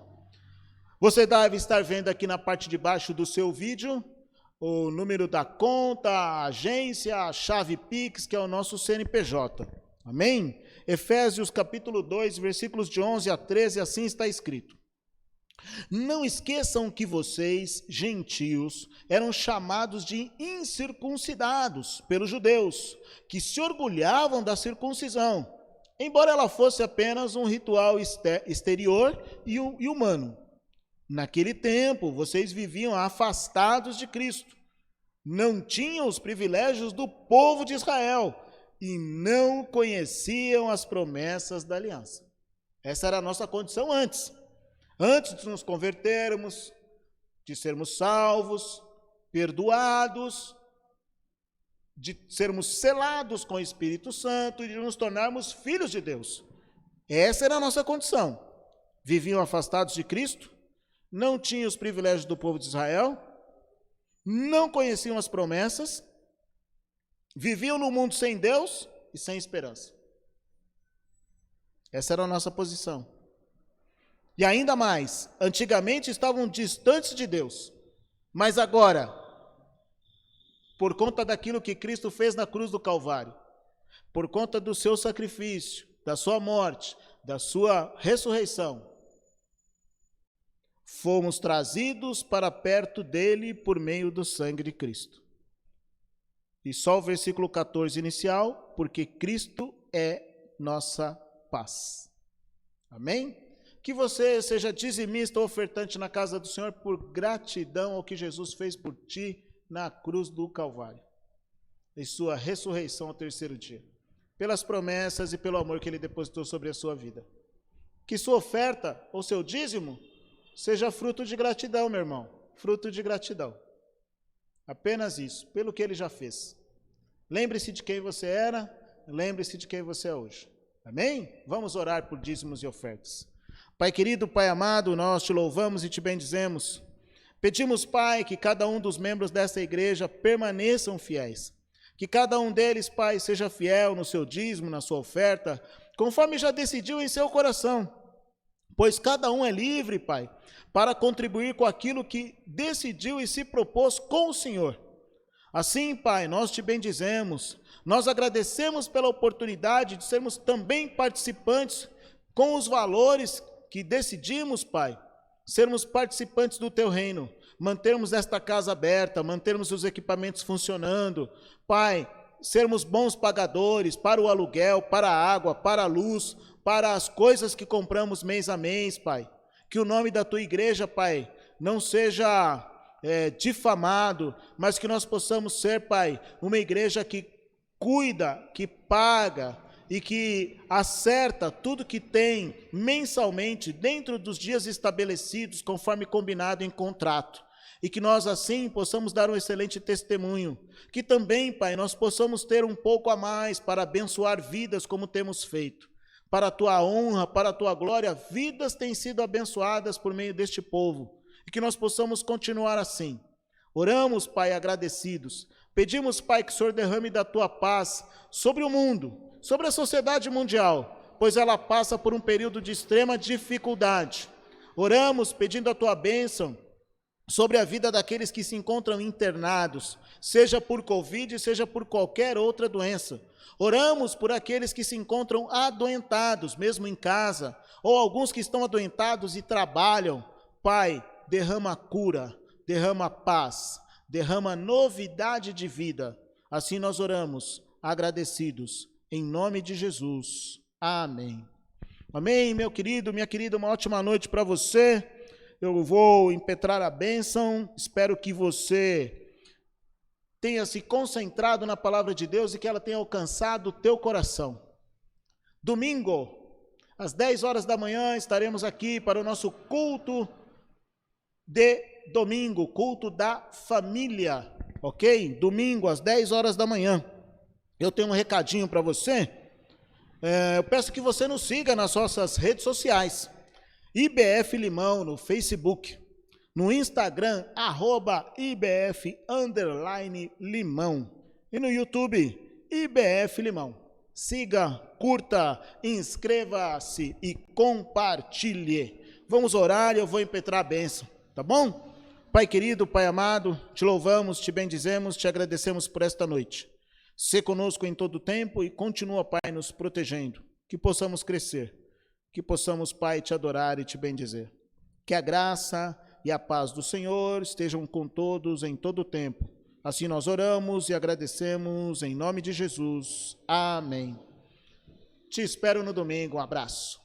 Você deve estar vendo aqui na parte de baixo do seu vídeo o número da conta, a agência, a chave Pix, que é o nosso CNPJ. Amém? Efésios capítulo 2, versículos de 11 a 13, assim está escrito: não esqueçam que vocês, gentios, eram chamados de incircuncidados pelos judeus, que se orgulhavam da circuncisão, embora ela fosse apenas um ritual exterior e humano. Naquele tempo, vocês viviam afastados de Cristo, não tinham os privilégios do povo de Israel e não conheciam as promessas da aliança. Essa era a nossa condição antes de nos convertermos, de sermos salvos, perdoados, de sermos selados com o Espírito Santo e de nos tornarmos filhos de Deus. Essa era a nossa condição. Viviam afastados de Cristo, não tinham os privilégios do povo de Israel, não conheciam as promessas, viviam no mundo sem Deus e sem esperança. Essa era a nossa posição. E ainda mais, antigamente estavam distantes de Deus, mas agora, por conta daquilo que Cristo fez na cruz do Calvário, por conta do seu sacrifício, da sua morte, da sua ressurreição, fomos trazidos para perto dele por meio do sangue de Cristo. E só o versículo 14 inicial: porque Cristo é nossa paz. Amém? Que você seja dizimista ou ofertante na casa do Senhor por gratidão ao que Jesus fez por ti na cruz do Calvário, em sua ressurreição ao terceiro dia, pelas promessas e pelo amor que Ele depositou sobre a sua vida. Que sua oferta ou seu dízimo seja fruto de gratidão, meu irmão, fruto de gratidão. Apenas isso, pelo que Ele já fez. Lembre-se de quem você era, lembre-se de quem você é hoje. Amém? Vamos orar por dízimos e ofertas. Pai querido, Pai amado, nós te louvamos e te bendizemos. Pedimos, Pai, que cada um dos membros desta igreja permaneçam fiéis. Que cada um deles, Pai, seja fiel no seu dízimo, na sua oferta, conforme já decidiu em seu coração. Pois cada um é livre, Pai, para contribuir com aquilo que decidiu e se propôs com o Senhor. Assim, Pai, nós te bendizemos. Nós agradecemos pela oportunidade de sermos também participantes com os valores que decidimos, Pai, sermos participantes do Teu reino, mantermos esta casa aberta, mantermos os equipamentos funcionando, Pai, sermos bons pagadores para o aluguel, para a água, para a luz, para as coisas que compramos mês a mês, Pai. Que o nome da Tua igreja, Pai, não seja difamado, mas que nós possamos ser, Pai, uma igreja que cuida, que paga e que acerta tudo que tem mensalmente dentro dos dias estabelecidos, conforme combinado em contrato. E que nós assim possamos dar um excelente testemunho. Que também, Pai, nós possamos ter um pouco a mais para abençoar vidas como temos feito. para a tua honra, para a tua glória, vidas têm sido abençoadas por meio deste povo, e que nós possamos continuar assim. Oramos, Pai, agradecidos. Pedimos, Pai, que o Senhor derrame da tua paz sobre o mundo, sobre a sociedade mundial, pois ela passa por um período de extrema dificuldade. Oramos pedindo a tua bênção sobre a vida daqueles que se encontram internados, seja por Covid, seja por qualquer outra doença. Oramos por aqueles que se encontram adoentados, mesmo em casa, ou alguns que estão adoentados e trabalham. Pai, derrama cura, derrama paz, derrama novidade de vida. Assim nós oramos, agradecidos, em nome de Jesus. Amém. Amém, meu querido, minha querida, uma ótima noite para você. Eu vou impetrar a bênção, espero que você tenha se concentrado na palavra de Deus e que ela tenha alcançado o teu coração. Domingo, às 10 horas da manhã, estaremos aqui para o nosso culto de domingo, culto da família, ok? Domingo, às 10 horas da manhã. Eu tenho um recadinho para você. Eu peço que você nos siga nas nossas redes sociais. IBF Limão no Facebook, no Instagram, @IBF_Limão e no YouTube, IBF Limão. Siga, curta, inscreva-se e compartilhe. Vamos orar e eu vou impetrar a bênção, tá bom? Pai querido, Pai amado, te louvamos, te bendizemos, te agradecemos por esta noite. Sê conosco em todo o tempo e continua, Pai, nos protegendo, que possamos crescer. Que possamos, Pai, te adorar e te bendizer. Que a graça e a paz do Senhor estejam com todos em todo o tempo. Assim nós oramos e agradecemos em nome de Jesus. Amém. Te espero no domingo. Um abraço.